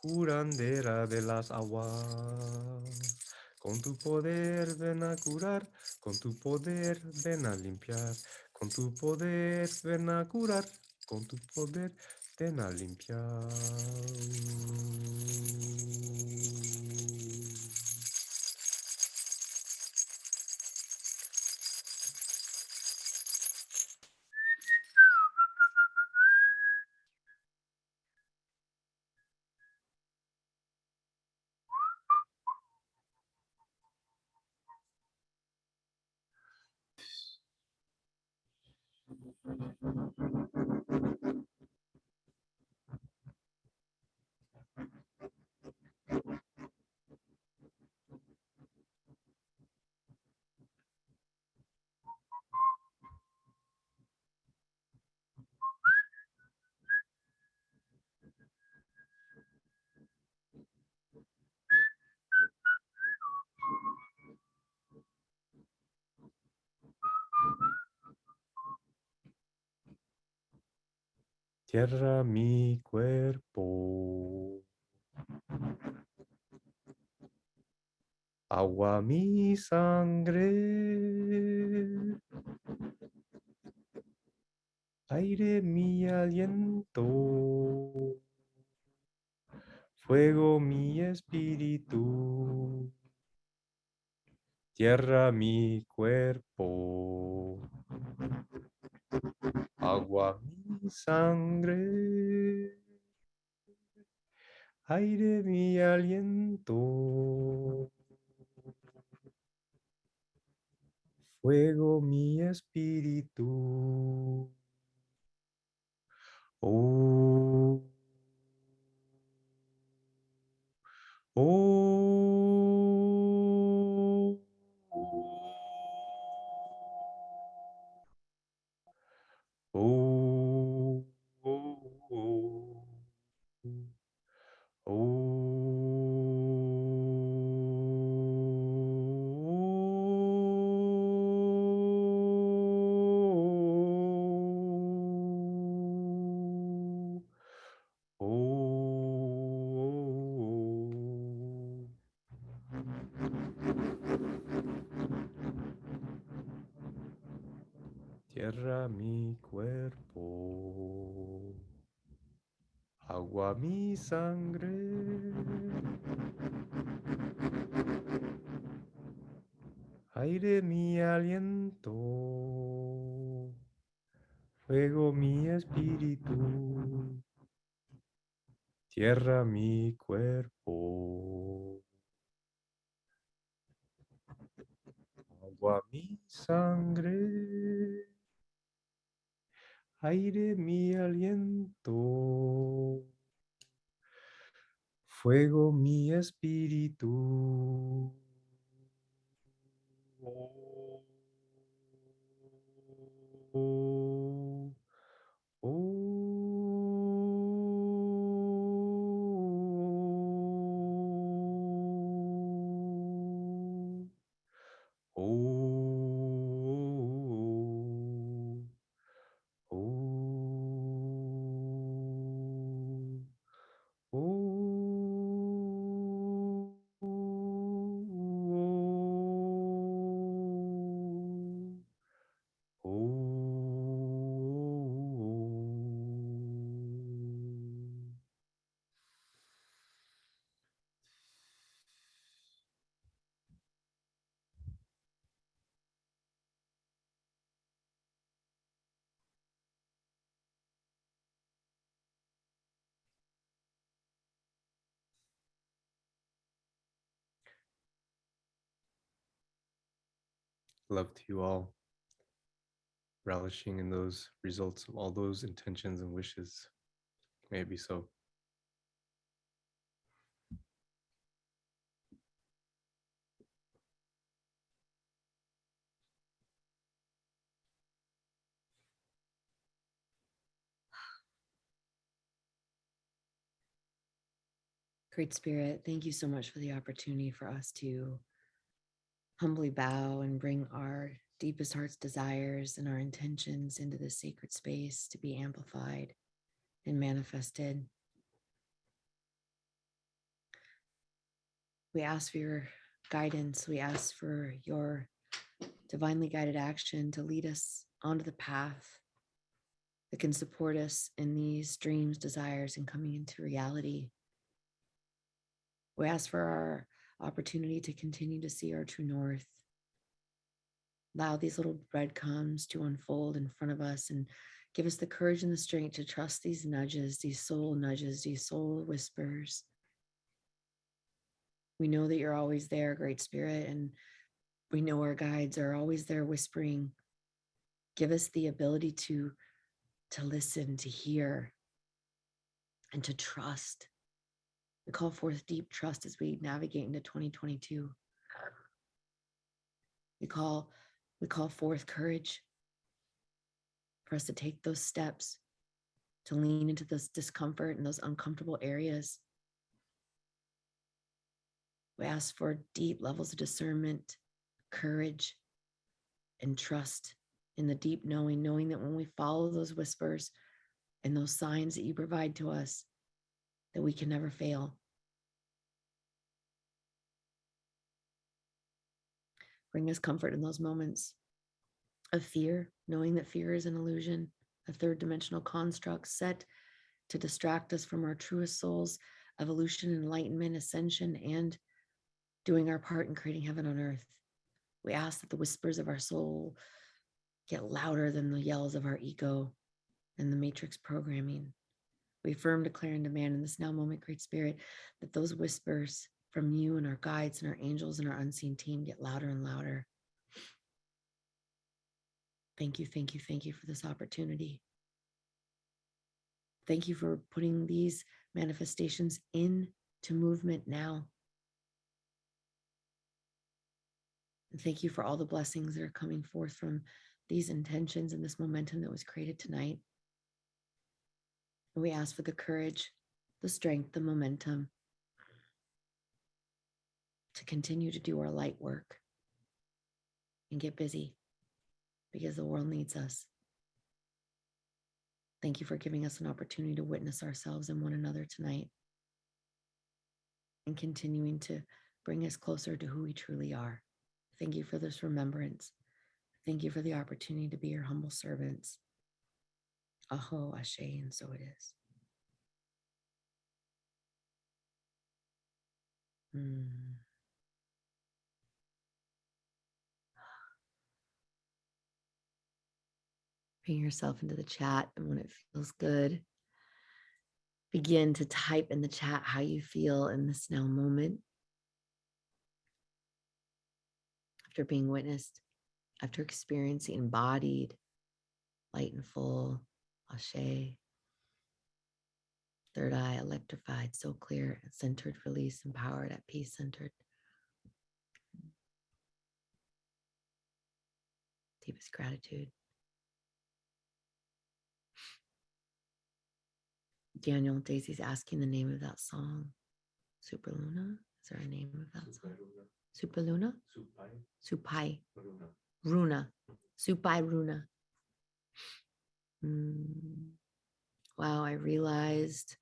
curandera de las aguas. Con tu poder ven a curar, con tu poder ven a limpiar, con tu poder ven a curar, con tu poder ven a limpiar. Tierra mi cuerpo, agua mi sangre, aire mi aliento, fuego mi espíritu, tierra mi cuerpo, agua mi sangre, aire mi aliento, fuego mi espíritu. Oh, oh, oh, oh, oh. Tierra mi cuerpo, agua mi sangre, aire mi aliento, fuego mi espíritu, tierra mi cuerpo, agua mi sangre, aire mi aliento, fuego mi espíritu. Oh. Love to you all, relishing in those results of all those intentions and wishes. May it be so. Great Spirit, thank you so much for the opportunity for us to humbly bow and bring our deepest heart's desires and our intentions into this sacred space to be amplified and manifested. We ask for your guidance. We ask for your divinely guided action to lead us onto the path that can support us in these dreams, desires, and coming into reality. We ask for our opportunity to continue to see our true north. Allow these little breadcrumbs to unfold in front of us and give us the courage and the strength to trust these nudges, these soul whispers. We know that you're always there, Great Spirit, and we know our guides are always there whispering. Give us the ability to listen, to hear, and to trust. We call forth deep trust as we navigate into 2022. We call forth courage for us to take those steps, to lean into this discomfort and those uncomfortable areas. We ask for deep levels of discernment, courage, and trust in the deep knowing that when we follow those whispers and those signs that you provide to us, that we can never fail. Bring us comfort in those moments of fear, knowing that fear is an illusion, a third dimensional construct set to distract us from our truest soul's evolution, enlightenment, ascension, and doing our part in creating heaven on earth. We ask that the whispers of our soul get louder than the yells of our ego and the matrix programming. We affirm, declare, and demand in this now moment, Great Spirit, that those whispers from you and our guides and our angels and our unseen team get louder and louder. Thank you, thank you, thank you for this opportunity. Thank you for putting these manifestations into movement now. And thank you for all the blessings that are coming forth from these intentions and this momentum that was created tonight. And we ask for the courage, the strength, the momentum to continue to do our light work and get busy because the world needs us. Thank you for giving us an opportunity to witness ourselves and one another tonight and continuing to bring us closer to who we truly are. Thank you for this remembrance. Thank you for the opportunity to be your humble servants. Aho, Ashe, and so it is. Bring yourself into the chat, and when it feels good, begin to type in the chat how you feel in this now moment. After being witnessed, after experiencing embodied, light and full, Ashe. Third eye electrified, so clear, centered, released, empowered, at peace, centered. Deepest gratitude. Daniel, Daisy's asking the name of that song. Super Luna? Is there a name of that song? Super Luna? Supai. Runa. Supai Runa. Wow, I realized,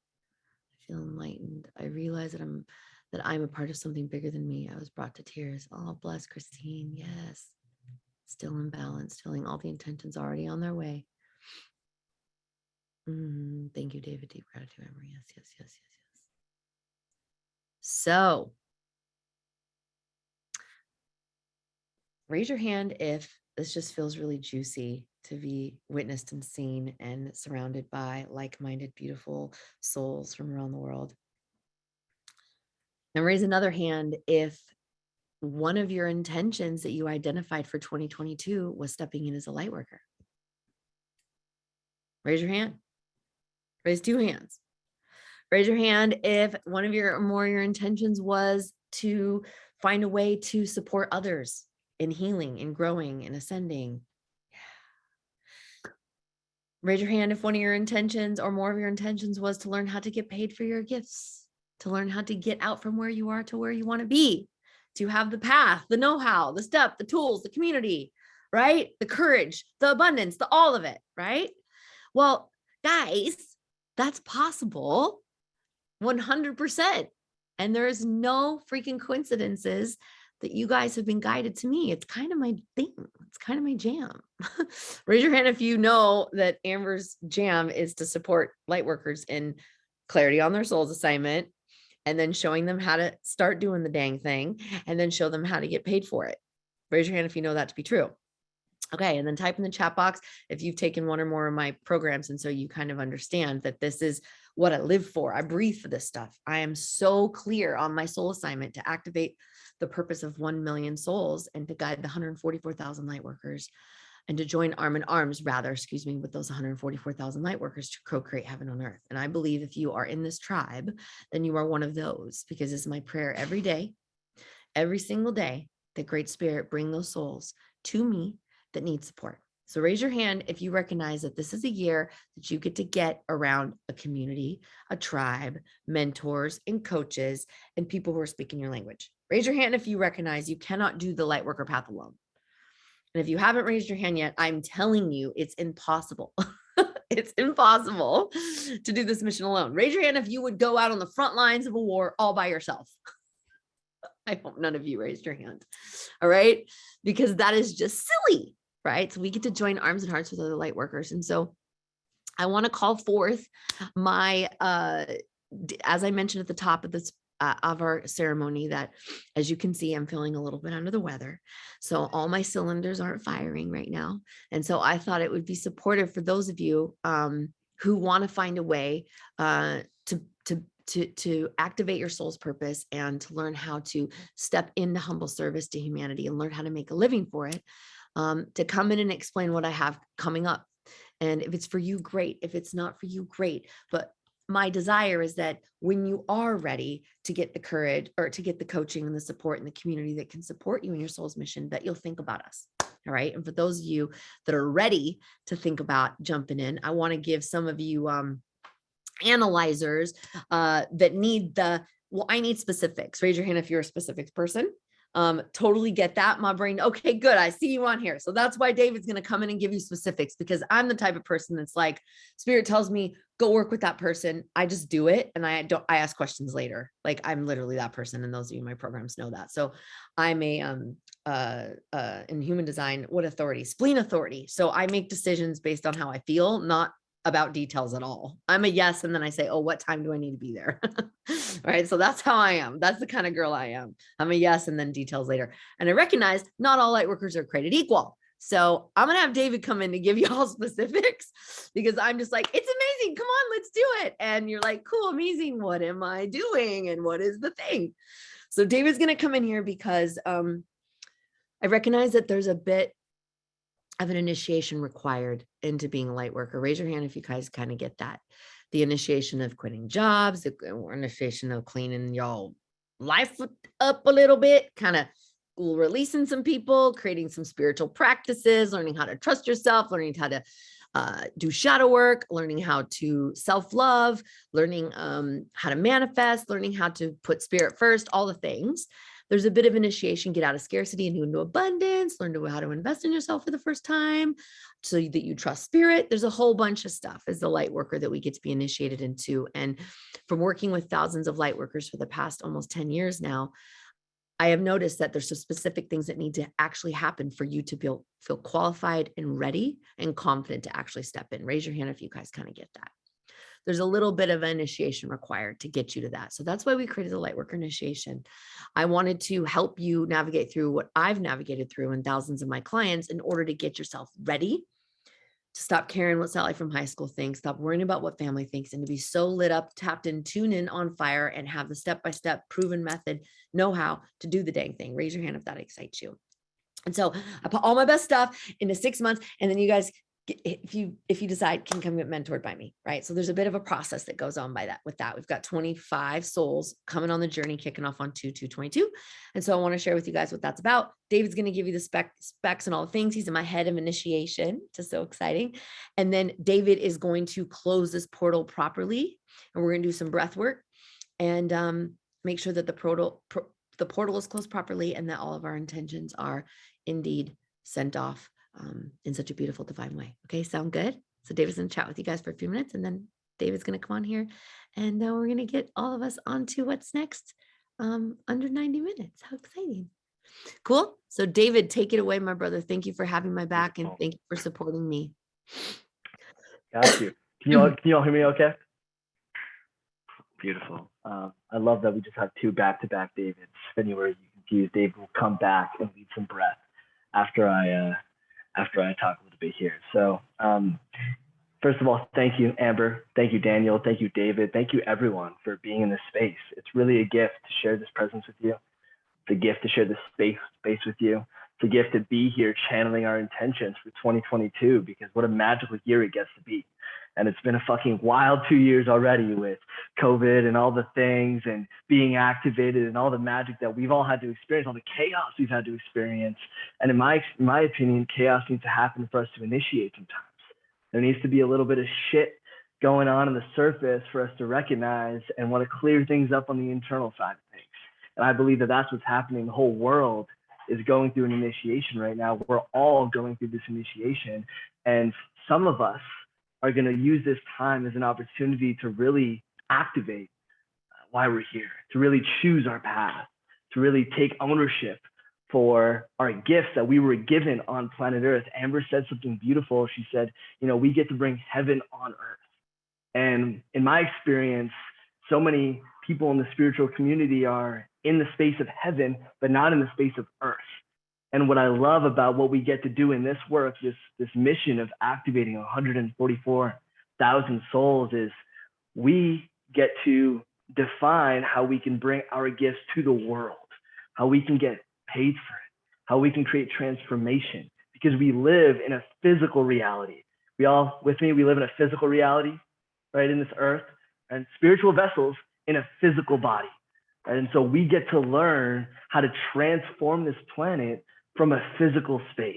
I feel enlightened. I realized that I'm a part of something bigger than me. I was brought to tears. Oh, bless Christine. Yes. Still in balance, feeling all the intentions already on their way. Thank you, David. Deep gratitude, Amber. Yes, yes, yes, yes, yes. So raise your hand if this just feels really juicy to be witnessed and seen and surrounded by like-minded, beautiful souls from around the world. And raise another hand if one of your intentions that you identified for 2022 was stepping in as a light worker. Raise your hand. Raise two hands. Raise your hand if one of your intentions was to find a way to support others in healing and growing and ascending. Yeah. Raise your hand if one of your intentions or more of your intentions was to learn how to get paid for your gifts, to learn how to get out from where you are to where you want to be, to have the path, the know-how, the step, the tools, the community, right? The courage, the abundance, the all of it, right? Well, guys, that's possible 100%. And there is no freaking coincidences that you guys have been guided to me. It's kind of my thing. It's kind of my jam. Raise your hand if you know that Amber's jam is to support light workers in clarity on their soul's assignment, and then showing them how to start doing the dang thing, and then show them how to get paid for it. Raise your hand if you know that to be true. Okay, and then type in the chat box if you've taken one or more of my programs, and so you kind of understand that this is what I live for. I breathe for this stuff. I am so clear on my soul assignment to activate the purpose of 1 million souls and to guide the 144,000 light workers, and to join arm in arms, with those 144,000 light workers to co-create heaven on earth. And I believe if you are in this tribe, then you are one of those, because it's my prayer every day, every single day, that Great Spirit bring those souls to me that need support. So raise your hand if you recognize that this is a year that you get to get around a community, a tribe, mentors and coaches, and people who are speaking your language. Raise your hand if you recognize you cannot do the light worker path alone. And if you haven't raised your hand yet, I'm telling you, it's impossible. It's impossible to do this mission alone. Raise your hand if you would go out on the front lines of a war all by yourself. I hope none of you raised your hand. All right. Because that is just silly, right? So we get to join arms and hearts with other light workers. And so I want to call forth my, as I mentioned at the top of this, of our ceremony, that as you can see, I'm feeling a little bit under the weather. So all my cylinders aren't firing right now. And so I thought it would be supportive for those of you who want to find a way to activate your soul's purpose and to learn how to step into humble service to humanity and learn how to make a living for it, to come in and explain what I have coming up. And if it's for you, great. If it's not for you, great. But my desire is that when you are ready to get the courage, or to get the coaching and the support and the community that can support you in your soul's mission, that you'll think about us. All right. And for those of you that are ready to think about jumping in, I want to give some of you analyzers that need I need specifics. Raise your hand if you're a specifics person. Totally get that. My brain. Okay, good. I see you on here. So that's why David's going to come in and give you specifics, because I'm the type of person that's like, Spirit tells me, go work with that person. I just do it. And I ask questions later. Like, I'm literally that person. And those of you in my programs know that. So I'm in human design, what authority? Spleen authority. So I make decisions based on how I feel, not about details at all. I'm a yes. And then I say, oh, what time do I need to be there? All right. So that's how I am. That's the kind of girl I am. I'm a yes, and then details later. And I recognize not all light workers are created equal. So I'm going to have David come in to give you all specifics, because I'm just like, it's amazing. Come on, let's do it. And you're like, cool, amazing. What am I doing? And what is the thing? So David's going to come in here because I recognize that there's a bit of an initiation required into being a light worker. Raise your hand if you guys kind of get that. The initiation of quitting jobs, the initiation of cleaning y'all life up a little bit, kind of releasing some people, creating some spiritual practices, learning how to trust yourself, learning how to do shadow work, learning how to self-love, learning how to manifest, learning how to put spirit first, all the things. There's a bit of initiation, get out of scarcity and into abundance, learn how to invest in yourself for the first time so that you trust spirit. There's a whole bunch of stuff as the light worker that we get to be initiated into. And from working with thousands of light workers for the past almost 10 years now, I have noticed that there's some specific things that need to actually happen for you to feel qualified and ready and confident to actually step in. Raise your hand if you guys kind of get that. There's a little bit of initiation required to get you to that. So that's why we created the Lightworker Initiation. I wanted to help you navigate through what I've navigated through and thousands of my clients in order to get yourself ready to stop caring what Sally from high school thinks, stop worrying about what family thinks, and to be so lit up, tapped in, tune in, on fire, and have the step-by-step proven method, know how to do the dang thing. Raise your hand if that excites you. And so I put all my best stuff into 6 months, and then you guys, if you decide, can come get mentored by me, right? So there's a bit of a process that goes on with that. We've got 25 souls coming on the journey, kicking off on 2/2/22. And so I want to share with you guys what that's about. David's going to give you the specs and all the things. He's in my head of initiation, just so exciting. And then David is going to close this portal properly, and we're going to do some breath work and make sure that the portal is closed properly and that all of our intentions are indeed sent off in such a beautiful, divine way. Okay, sound good? So David's going to chat with you guys for a few minutes, and then David's going to come on here, and we're going to get all of us onto what's next under 90 minutes. How exciting. Cool. So David, take it away, my brother. Thank you for having my back, and thank you for supporting me. Got you. Can you all hear me okay? Beautiful. I love that we just have two back-to-back Davids. If anywhere you're confused, David will come back and lead some breath after I talk a little bit here. So first of all, thank you, Amber. Thank you, Daniel. Thank you, David. Thank you, everyone, for being in this space. It's really a gift to share this presence with you. It's a gift to share this space with you. It's a gift to be here channeling our intentions for 2022, because what a magical year it gets to be. And it's been a fucking wild 2 years already with COVID and all the things and being activated and all the magic that we've all had to experience, all the chaos we've had to experience. And in my opinion, chaos needs to happen for us to initiate sometimes. There needs to be a little bit of shit going on the surface for us to recognize and want to clear things up on the internal side of things. And I believe that that's what's happening. The whole world is going through an initiation right now. We're all going through this initiation. And some of us are going to use this time as an opportunity to really activate why we're here, to really choose our path, to really take ownership for our gifts that we were given on planet Earth. Amber said something beautiful. She said, we get to bring heaven on earth. And in my experience, so many people in the spiritual community are in the space of heaven, but not in the space of earth. And what I love about what we get to do in this work, this mission of activating 144,000 souls, is we get to define how we can bring our gifts to the world, how we can get paid for it, how we can create transformation, because we live in a physical reality. We all with me, we live in a physical reality, right, in this earth, and spiritual vessels in a physical body. And so we get to learn how to transform this planet from a physical space.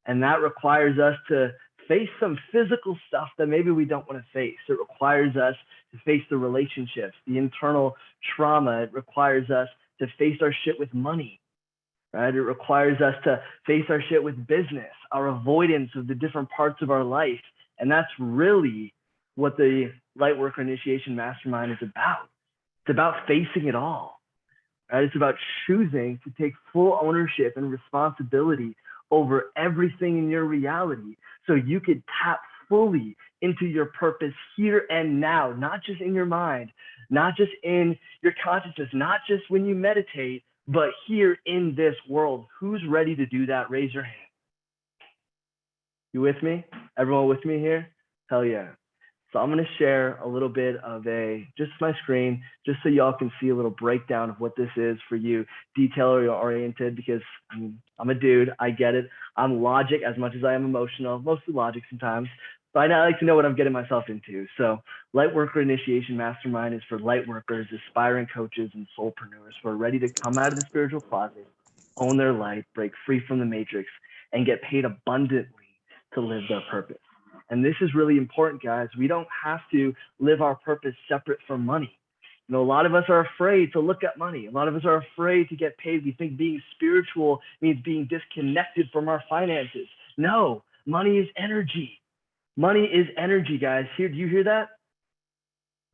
And that requires us to face some physical stuff that maybe we don't want to face. It requires us to face the relationships, the internal trauma. It requires us to face our shit with money, right? It requires us to face our shit with business, our avoidance of the different parts of our life. And that's really what the Lightworker Initiation Mastermind is about. It's about facing it all. Right? It's about choosing to take full ownership and responsibility over everything in your reality, so you could tap fully into your purpose here and now, not just in your mind, not just in your consciousness, not just when you meditate, but here in this world. Who's ready to do that? Raise your hand. You with me? Everyone with me here? Hell yeah. So I'm going to share a little bit of just my screen, just so y'all can see a little breakdown of what this is for you, detail oriented, because I'm a dude. I get it. I'm logic as much as I am emotional, mostly logic sometimes, but I like to know what I'm getting myself into. So Lightworker Initiation Mastermind is for light workers, aspiring coaches, and soulpreneurs who are ready to come out of the spiritual closet, own their light, break free from the matrix, and get paid abundantly to live their purpose. And this is really important, guys. We don't have to live our purpose separate from money. You know, a lot of us are afraid to look at money. A lot of us are afraid to get paid. We think being spiritual means being disconnected from our finances. No, money is energy. Money is energy, guys. Here, do you hear that?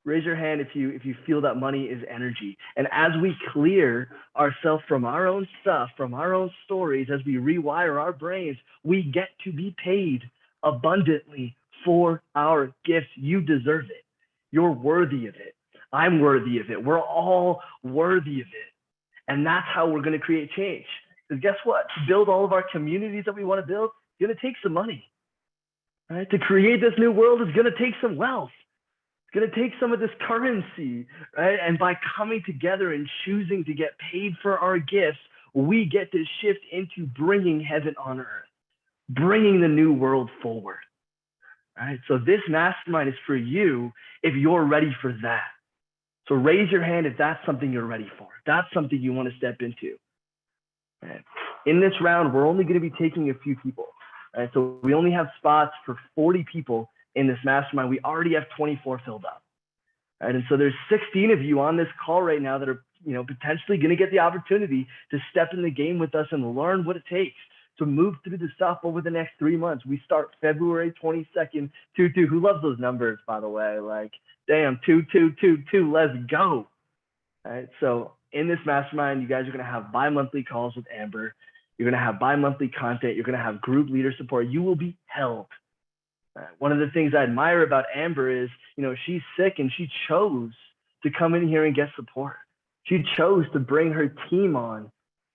Raise your hand if you feel that money is energy. And as we clear ourselves from our own stuff, from our own stories, as we rewire our brains, we get to be paid abundantly for our gifts. You deserve it. You're worthy of it. I'm worthy of it. We're all worthy of it. And that's how we're going to create change. Because guess what? To build all of our communities that we want to build, it's going to take some money. Right? To create this new world is going to take some wealth. It's going to take some of this currency, right? And by coming together and choosing to get paid for our gifts, we get to shift into bringing heaven on earth, bringing the new world forward, right? So this mastermind is for you if you're ready for that. So raise your hand if that's something you're ready for. If that's something you want to step into. Right? In this round, we're only going to be taking a few people. Right? So we only have spots for 40 people in this mastermind. We already have 24 filled up. Right? And so there's 16 of you on this call right now that are, potentially going to get the opportunity to step in the game with us and learn what it takes to move through the stuff over the next 3 months. We start February 22nd, 2-2. Who loves those numbers, by the way? Like, damn, 2-2-2-2, let's go. All right. So in this mastermind, you guys are going to have bi-monthly calls with Amber. You're going to have bi-monthly content. You're going to have group leader support. You will be held. One of the things I admire about Amber is, she's sick and she chose to come in here and get support. She chose to bring her team on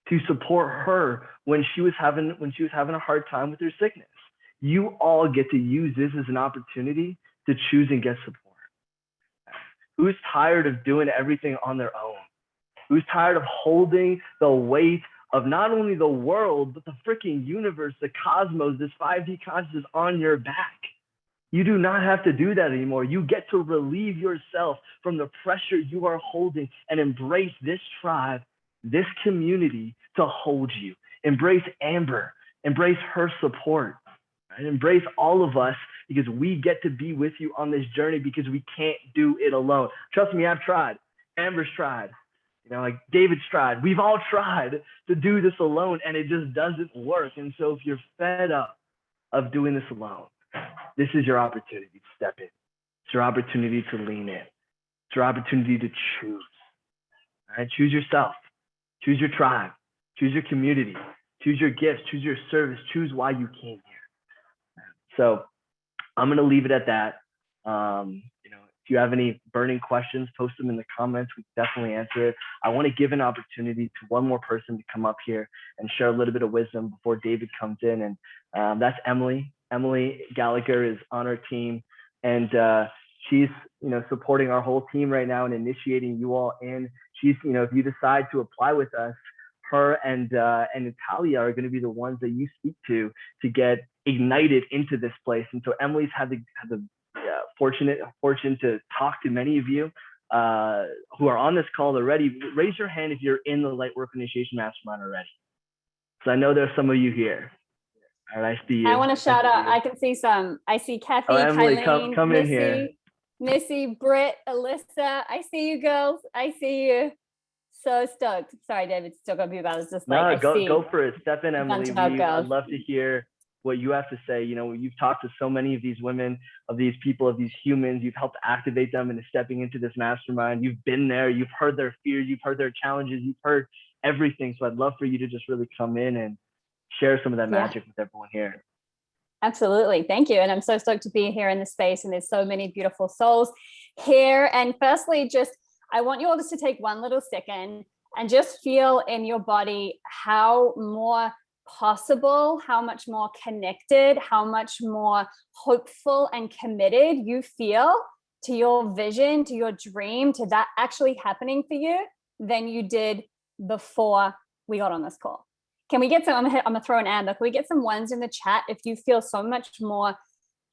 to support her when she was having a hard time with her sickness. You all get to use this as an opportunity to choose and get support. Who's tired of doing everything on their own? Who's tired of holding the weight of not only the world, but the freaking universe, the cosmos, this 5D consciousness on your back? You do not have to do that anymore. You get to relieve yourself from the pressure you are holding and embrace this tribe, this community to hold you. Embrace Amber, embrace her support, right? Embrace all of us because we get to be with you on this journey because we can't do it alone. Trust me, I've tried. Amber's tried. Like David's tried. We've all tried to do this alone and it just doesn't work. And so if you're fed up of doing this alone, this is your opportunity to step in. It's your opportunity to lean in. It's your opportunity to choose. All right? Choose yourself. Choose your tribe. Choose your community. Choose your gifts. Choose your service. Choose why you came here. So I'm going to leave it at that. If you have any burning questions, post them in the comments. We can definitely answer it. I want to give an opportunity to one more person to come up here and share a little bit of wisdom before David comes in. And that's Emily. Emily Gallagher is on our team, and she's supporting our whole team right now and initiating you all in. She's if you decide to apply with us, her and Natalia are going to be the ones that you speak to get ignited into this place. And so Emily's had the fortune to talk to many of you who are on this call already. Raise your hand if you're in the Lightwork Initiation Mastermind already. So I know there's some of you here. All right, I see you. I want to shout out. I can see some. I see Kathy, Emily, Kylene, come in here. Missy, Britt, Alyssa. I see you, girls. I see you. So stoked. Sorry, David, still gonna be about it. It's just like go for it. Step in, Emily. I'd love to hear what you have to say. You've talked to so many of these women, of these people, of these humans. You've helped activate them into stepping into this mastermind. You've been there. You've heard their fears. You've heard their challenges. You've heard everything. So I'd love for you to just really come in and share some of that magic with everyone here. Absolutely. Thank you. And I'm so stoked to be here in this space. And there's so many beautiful souls here. And firstly, I want you all just to take one little second and just feel in your body how more possible, how much more connected, how much more hopeful and committed you feel to your vision, to your dream, to that actually happening for you than you did before we got on this call. Can we get some, I'm gonna throw an Amber, can we get some ones in the chat if you feel so much more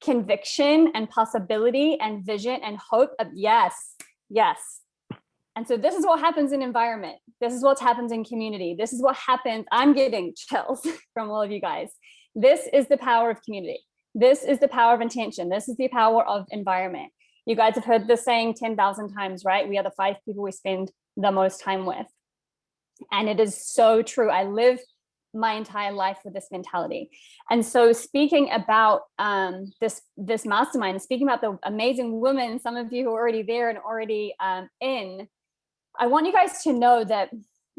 conviction and possibility and vision and hope of yes. And so this is what happens in environment. This is what happens in community. This is what happens. I'm getting chills from all of you guys. This is the power of community. This is the power of intention. This is the power of environment. You guys have heard this saying 10,000 times, right? We are the 5 people we spend the most time with. And it is so true. I live my entire life with this mentality. And so speaking about this mastermind, speaking about the amazing women, some of you who are already there and already in, I want you guys to know that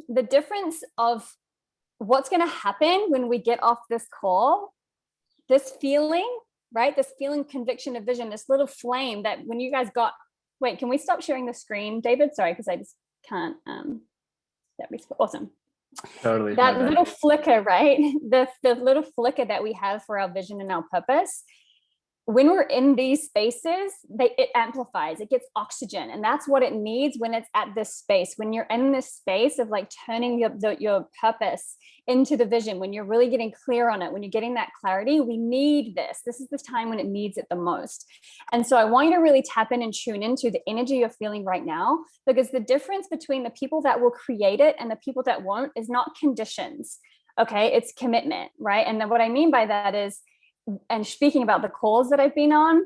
the difference of what's going to happen when we get off this call, this feeling, right? This feeling, conviction of vision, this little flame that when you guys got, wait, can we stop sharing the screen, David? Sorry, because I just can't. That'd be awesome. Totally. That little flicker, right? The little flicker that we have for our vision and our purpose. When we're in these spaces, it amplifies, it gets oxygen. And that's what it needs when it's at this space. When you're in this space of like turning your purpose into the vision, when you're really getting clear on it, when you're getting that clarity, we need this. This is the time when it needs it the most. And so I want you to really tap in and tune into the energy you're feeling right now, because the difference between the people that will create it and the people that won't is not conditions. Okay, it's commitment, right? And then what I mean by that is, and speaking about the calls that I've been on,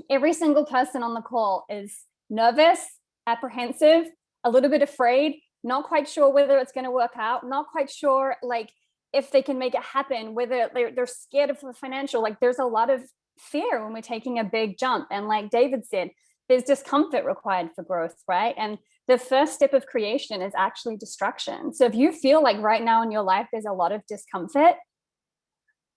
every single person on the call is nervous, apprehensive, a little bit afraid, not quite sure whether it's going to work out, not quite sure like if they can make it happen, whether they're scared of the financial, like there's a lot of fear when we're taking a big jump. And like David said, there's discomfort required for growth, right? And the first step of creation is actually destruction. So if you feel like right now in your life, there's a lot of discomfort,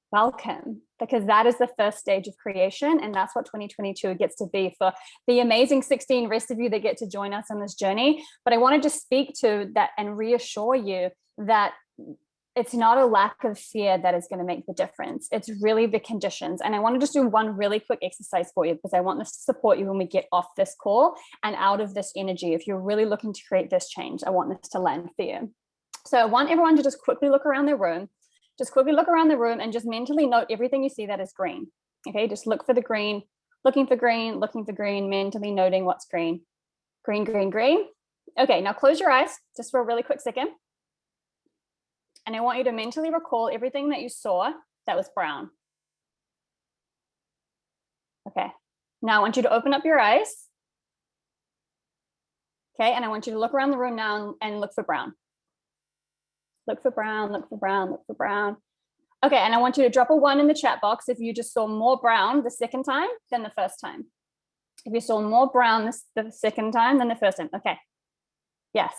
welcome, because that is the first stage of creation. And that's what 2022 gets to be for the amazing 16 rest of you that get to join us on this journey. But I want to just speak to that and reassure you that it's not a lack of fear that is going to make the difference. It's really the conditions. And I want to just do one really quick exercise for you, because I want this to support you when we get off this call and out of this energy. If you're really looking to create this change, I want this to land for you. So I want everyone to just quickly look around their room. Just quickly look around the room and just mentally note everything you see that is green. Okay, just look for the green, looking for green, mentally noting what's green. Green, green, green. Okay, now close your eyes just for a really quick second. And I want you to mentally recall everything that you saw that was brown. Okay, now I want you to open up your eyes. Okay, and I want you to look around the room now and look for brown. Look for brown, look for brown, look for brown. Okay, and I want you to drop a 1 in the chat box if you just saw more brown the second time than the first time. If you saw more brown the second time than the first time. Okay, yes,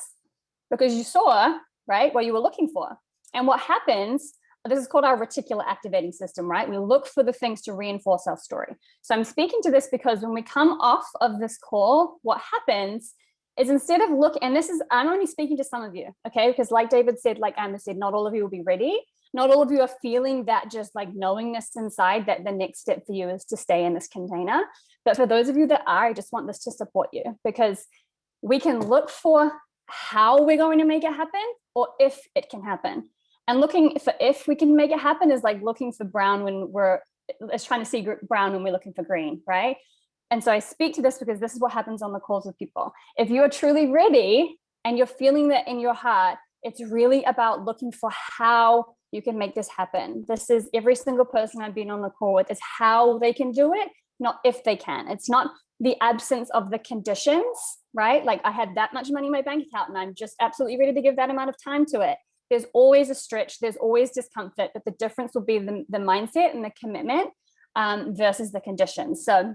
because you saw, right, what you were looking for. And what happens, this is called our reticular activating system, right? We look for the things to reinforce our story. So I'm speaking to this because when we come off of this call, what happens is instead of and this is, I'm only speaking to some of you, okay? Because like David said, like Amber said, not all of you will be ready. Not all of you are feeling that just like knowingness inside that the next step for you is to stay in this container. But for those of you that are, I just want this to support you, because we can look for how we're going to make it happen or if it can happen. And looking for if we can make it happen is like looking for brown when it's trying to see brown when we're looking for green, right? And so I speak to this because this is what happens on the calls with people. If you are truly ready and you're feeling that in your heart, it's really about looking for how you can make this happen. This is every single person I've been on the call with is how they can do it, not if they can. It's not the absence of the conditions, right? Like I had that much money in my bank account and I'm just absolutely ready to give that amount of time to it. There's always a stretch, there's always discomfort, but the difference will be the mindset and the commitment versus the conditions. So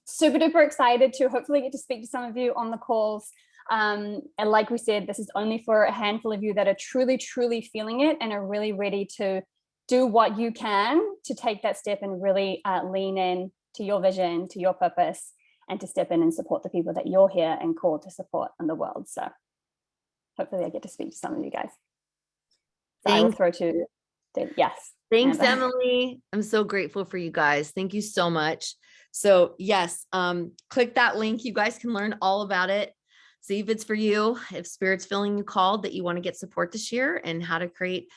super duper excited to hopefully get to speak to some of you on the calls. And like we said, this is only for a handful of you that are truly, truly feeling it and are really ready to do what you can to take that step and really lean in to your vision, to your purpose, and to step in and support the people that you're here and called to support in the world. So hopefully I get to speak to some of you guys. So I will throw to David. Yes. Thanks, Amber. Emily. I'm so grateful for you guys. Thank you so much. So yes, click that link. You guys can learn all about it. See if it's for you, if Spirit's feeling you called that you want to get support this year and how to create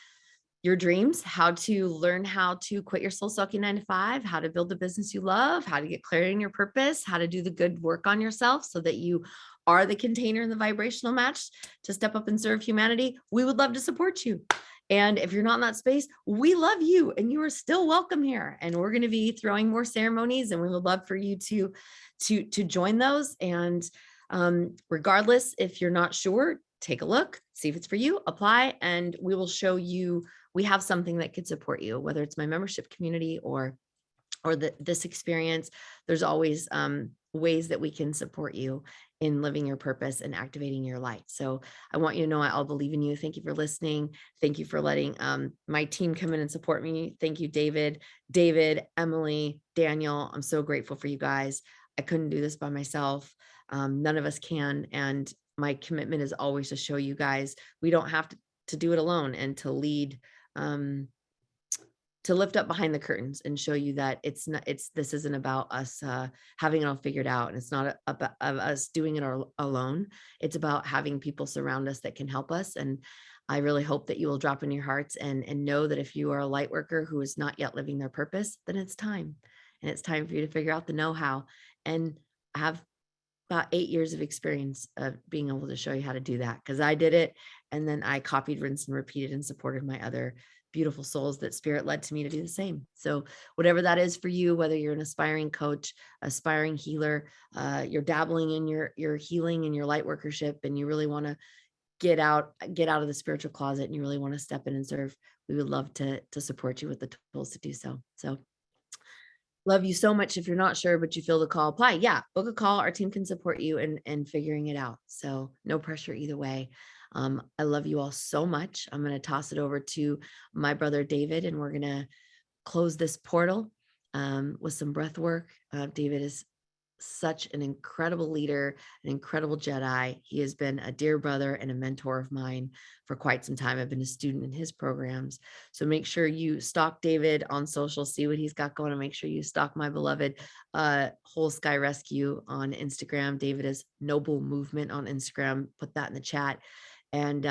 your dreams, how to learn how to quit your soul-sucking 9-to-5, how to build the business you love, how to get clarity in your purpose, how to do the good work on yourself so that you are the container and the vibrational match to step up and serve humanity. We would love to support you. And if you're not in that space, we love you and you are still welcome here. And we're going to be throwing more ceremonies, and we would love for you to join those. And regardless, if you're not sure, take a look, see if it's for you, apply, and we will show you, we have something that could support you, whether it's my membership community or this experience. There's always ways that we can support you in living your purpose and activating your light. So I want you to know I'll believe in you. Thank you for listening. Thank you for letting my team come in and support me. Thank you, David, Emily, Daniel. I'm so grateful for you guys. I couldn't do this by myself. None of us can. And my commitment is always to show you guys we don't have to do it alone, and to lead, to lift up behind the curtains and show you that this isn't about us having it all figured out. And it's not about us doing it alone. It's about having people surround us that can help us. And I really hope that you will drop in your hearts and know that if you are a light worker who is not yet living their purpose, then it's time. And it's time for you to figure out the know-how. And I have about 8 years of experience of being able to show you how to do that, because I did it. And then I copied, rinsed, and repeated and supported my other beautiful souls that Spirit led to me to do the same. So whatever that is for you, whether you're an aspiring coach, aspiring healer, you're dabbling in your healing and your light workership, and you really want to get out of the spiritual closet, and you really want to step in and serve, we would love to support you with the tools to do so. So love you so much. If you're not sure, but you feel the call, apply. Yeah, book a call. Our team can support you in figuring it out. So no pressure either way. I love you all so much. I'm going to toss it over to my brother, David, and we're going to close this portal with some breath work. David is such an incredible leader, an incredible Jedi. He has been a dear brother and a mentor of mine for quite some time. I've been a student in his programs. So make sure you stalk David on social, see what he's got going on. Make sure you stalk my beloved Whole Sky Rescue on Instagram. David is Noble Movement on Instagram. Put that in the chat. And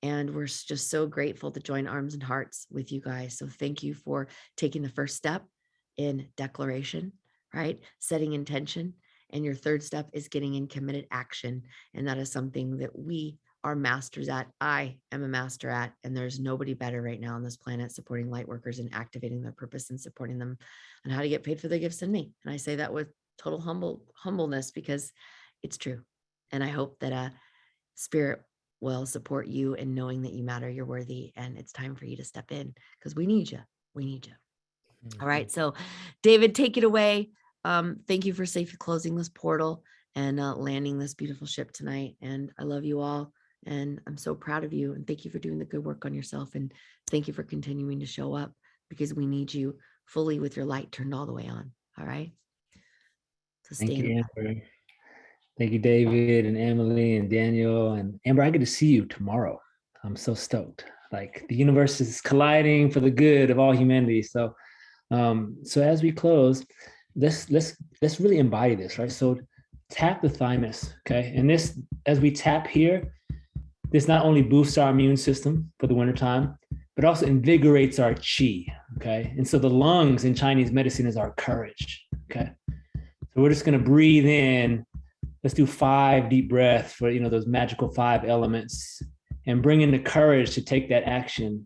we're just so grateful to join arms and hearts with you guys. So thank you for taking the first step in declaration, right? Setting intention. And your third step is getting in committed action. And that is something that we are masters at. I am a master at, and there's nobody better right now on this planet supporting light workers and activating their purpose and supporting them on how to get paid for their gifts than me. And I say that with total humbleness, because it's true. And I hope that Spirit will support you in knowing that you matter, you're worthy, and it's time for you to step in, because we need you. We need you. All right. So David, take it away. Thank you for safely closing this portal and landing this beautiful ship tonight. And I love you all. And I'm so proud of you. And thank you for doing the good work on yourself. And thank you for continuing to show up, because we need you fully with your light turned all the way on. All right. So Thank stay you, Amber. Thank you, David and Emily and Daniel. And Amber, I get to see you tomorrow. I'm so stoked. Like, the universe is colliding for the good of all humanity. So as we close, let's really embody this, right? So tap the thymus, okay? And this, as we tap here, this not only boosts our immune system for the wintertime, but also invigorates our chi, okay? And so the lungs in Chinese medicine is our courage, okay? So we're just gonna breathe in. Let's do 5 deep breaths for, those magical 5 elements, and bring in the courage to take that action,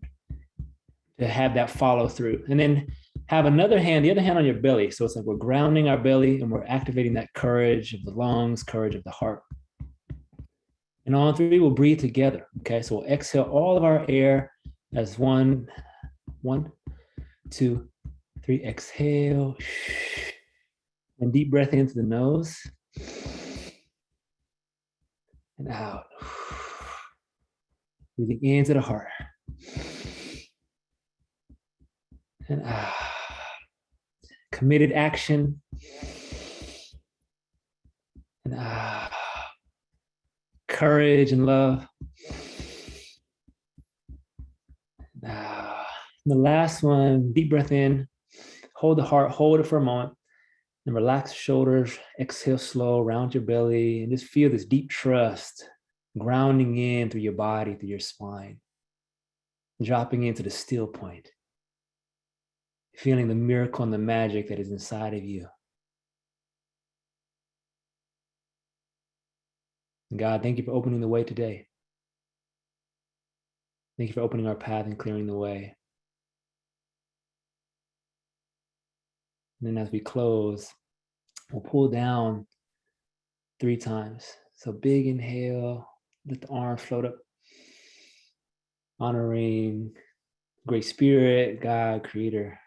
to have that follow through. And then have the other hand on your belly. So it's like we're grounding our belly and we're activating that courage of the lungs, courage of the heart. And on 3, we'll breathe together. Okay, so we'll exhale all of our air as 1, 2, 3, exhale. And deep breath into the nose. And out. Breathing into the heart. And out. Committed action. And courage and love. And the last one, deep breath in. Hold the heart, hold it for a moment. And relax the shoulders, exhale slow, round your belly, and just feel this deep trust grounding in through your body, through your spine, dropping into the still point, feeling the miracle and the magic that is inside of you. God, thank you for opening the way today. Thank you for opening our path and clearing the way. And then as we close, we'll pull down 3 times. So big inhale, let the arms float up, honoring Great Spirit, God, Creator,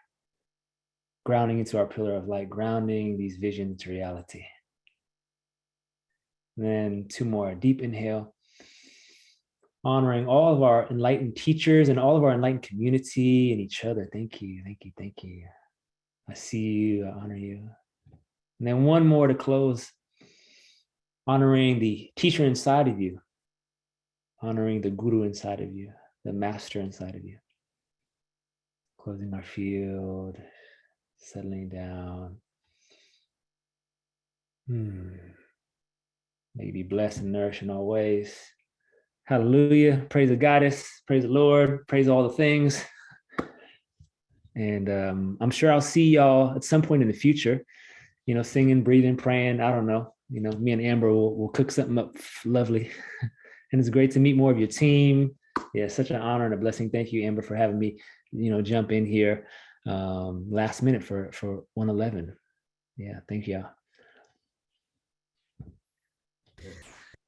grounding into our pillar of light, grounding these visions to reality. And then 2 more, deep inhale, honoring all of our enlightened teachers and all of our enlightened community and each other. Thank you, thank you, thank you. I see you, I honor you. And then 1 more to close, honoring the teacher inside of you, honoring the guru inside of you, the master inside of you. Closing our field, settling down. May you be blessed and nourished in all ways. Hallelujah. Praise the goddess. Praise the Lord. Praise all the things. And I'm sure I'll see y'all at some point in the future, you know, singing, breathing, praying. I don't know. You know, me and Amber will cook something up lovely. And it's great to meet more of your team. Yeah, such an honor and a blessing. Thank you, Amber, for having me, you know, jump in here last minute for 111. Yeah, thank you.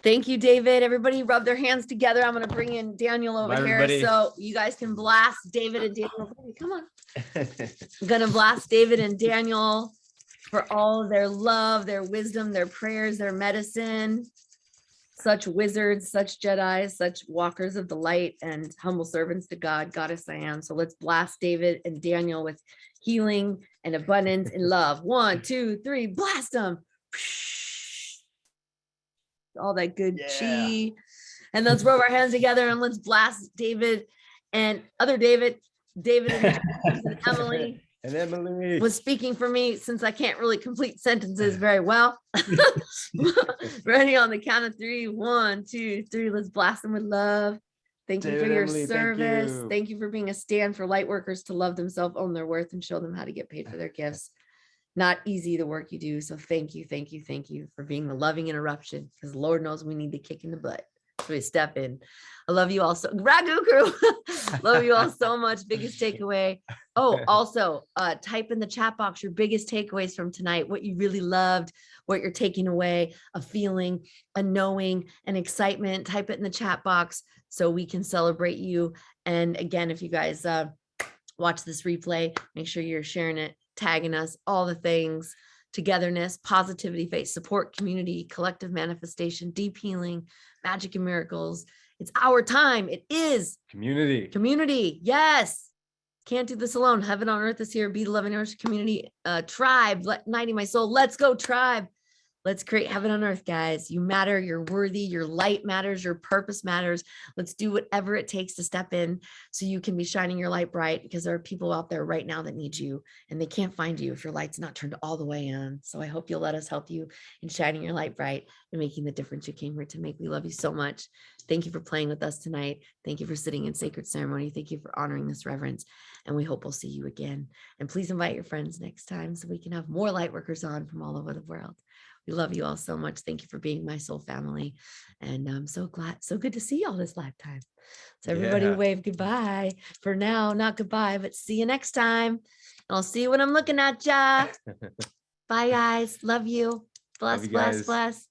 Thank you, David. Everybody rub their hands together. I'm going to bring in Daniel over Bye, here everybody. so you guys can blast David and Daniel. Come on. I'm going to blast David and Daniel for all their love, their wisdom, their prayers, their medicine. Such wizards, such Jedis, such walkers of the light, and humble servants to God, Goddess I am. So let's blast David and Daniel with healing and abundance and love. 1, 2, 3, blast them. All that good chi. And let's rub our hands together and let's blast David and other David and Emily. And Emily Was speaking for me since I can't really complete sentences very well. Ready on the count of 3. 1, 2, 3. Let's blast them with love. Thank you for David, your Emily, thank service. you. Thank you for being a stand for light workers to love themselves, own their worth, and show them how to get paid for their gifts. Not easy, the work you do. So thank you for being the loving interruption, because Lord knows we need the kick in the butt. So we step in. I love you all so Ragu crew. Love you all so much. Biggest takeaway. Oh, also type in the chat box your biggest takeaways from tonight, what you really loved, what you're taking away, a feeling, a knowing, an excitement. Type it in the chat box so we can celebrate you. And again, if you guys watch this replay, make sure you're sharing it, tagging us, all the things. Togetherness, positivity, faith, support, community, collective manifestation, deep healing, magic and miracles. It's our time. It is community. Yes. Can't do this alone. Heaven on earth is here. Be the loving earth community tribe. Igniting my soul. Let's go tribe. Let's create heaven on earth, guys. You matter. You're worthy. Your light matters. Your purpose matters. Let's do whatever it takes to step in so you can be shining your light bright, because there are people out there right now that need you and they can't find you if your light's not turned all the way on. So I hope you'll let us help you in shining your light bright and making the difference you came here to make. We love you so much. Thank you for playing with us tonight. Thank you for sitting in sacred ceremony. Thank you for honoring this reverence. And we hope we'll see you again. And please invite your friends next time so we can have more light workers on from all over the world. We love you all so much. Thank you for being my soul family. And I'm so glad, so good to see y'all this lifetime. So everybody wave goodbye for now, not goodbye, but see you next time. And I'll see you when I'm looking at ya. Bye guys. Love you. Bless, Love you bless, guys. bless.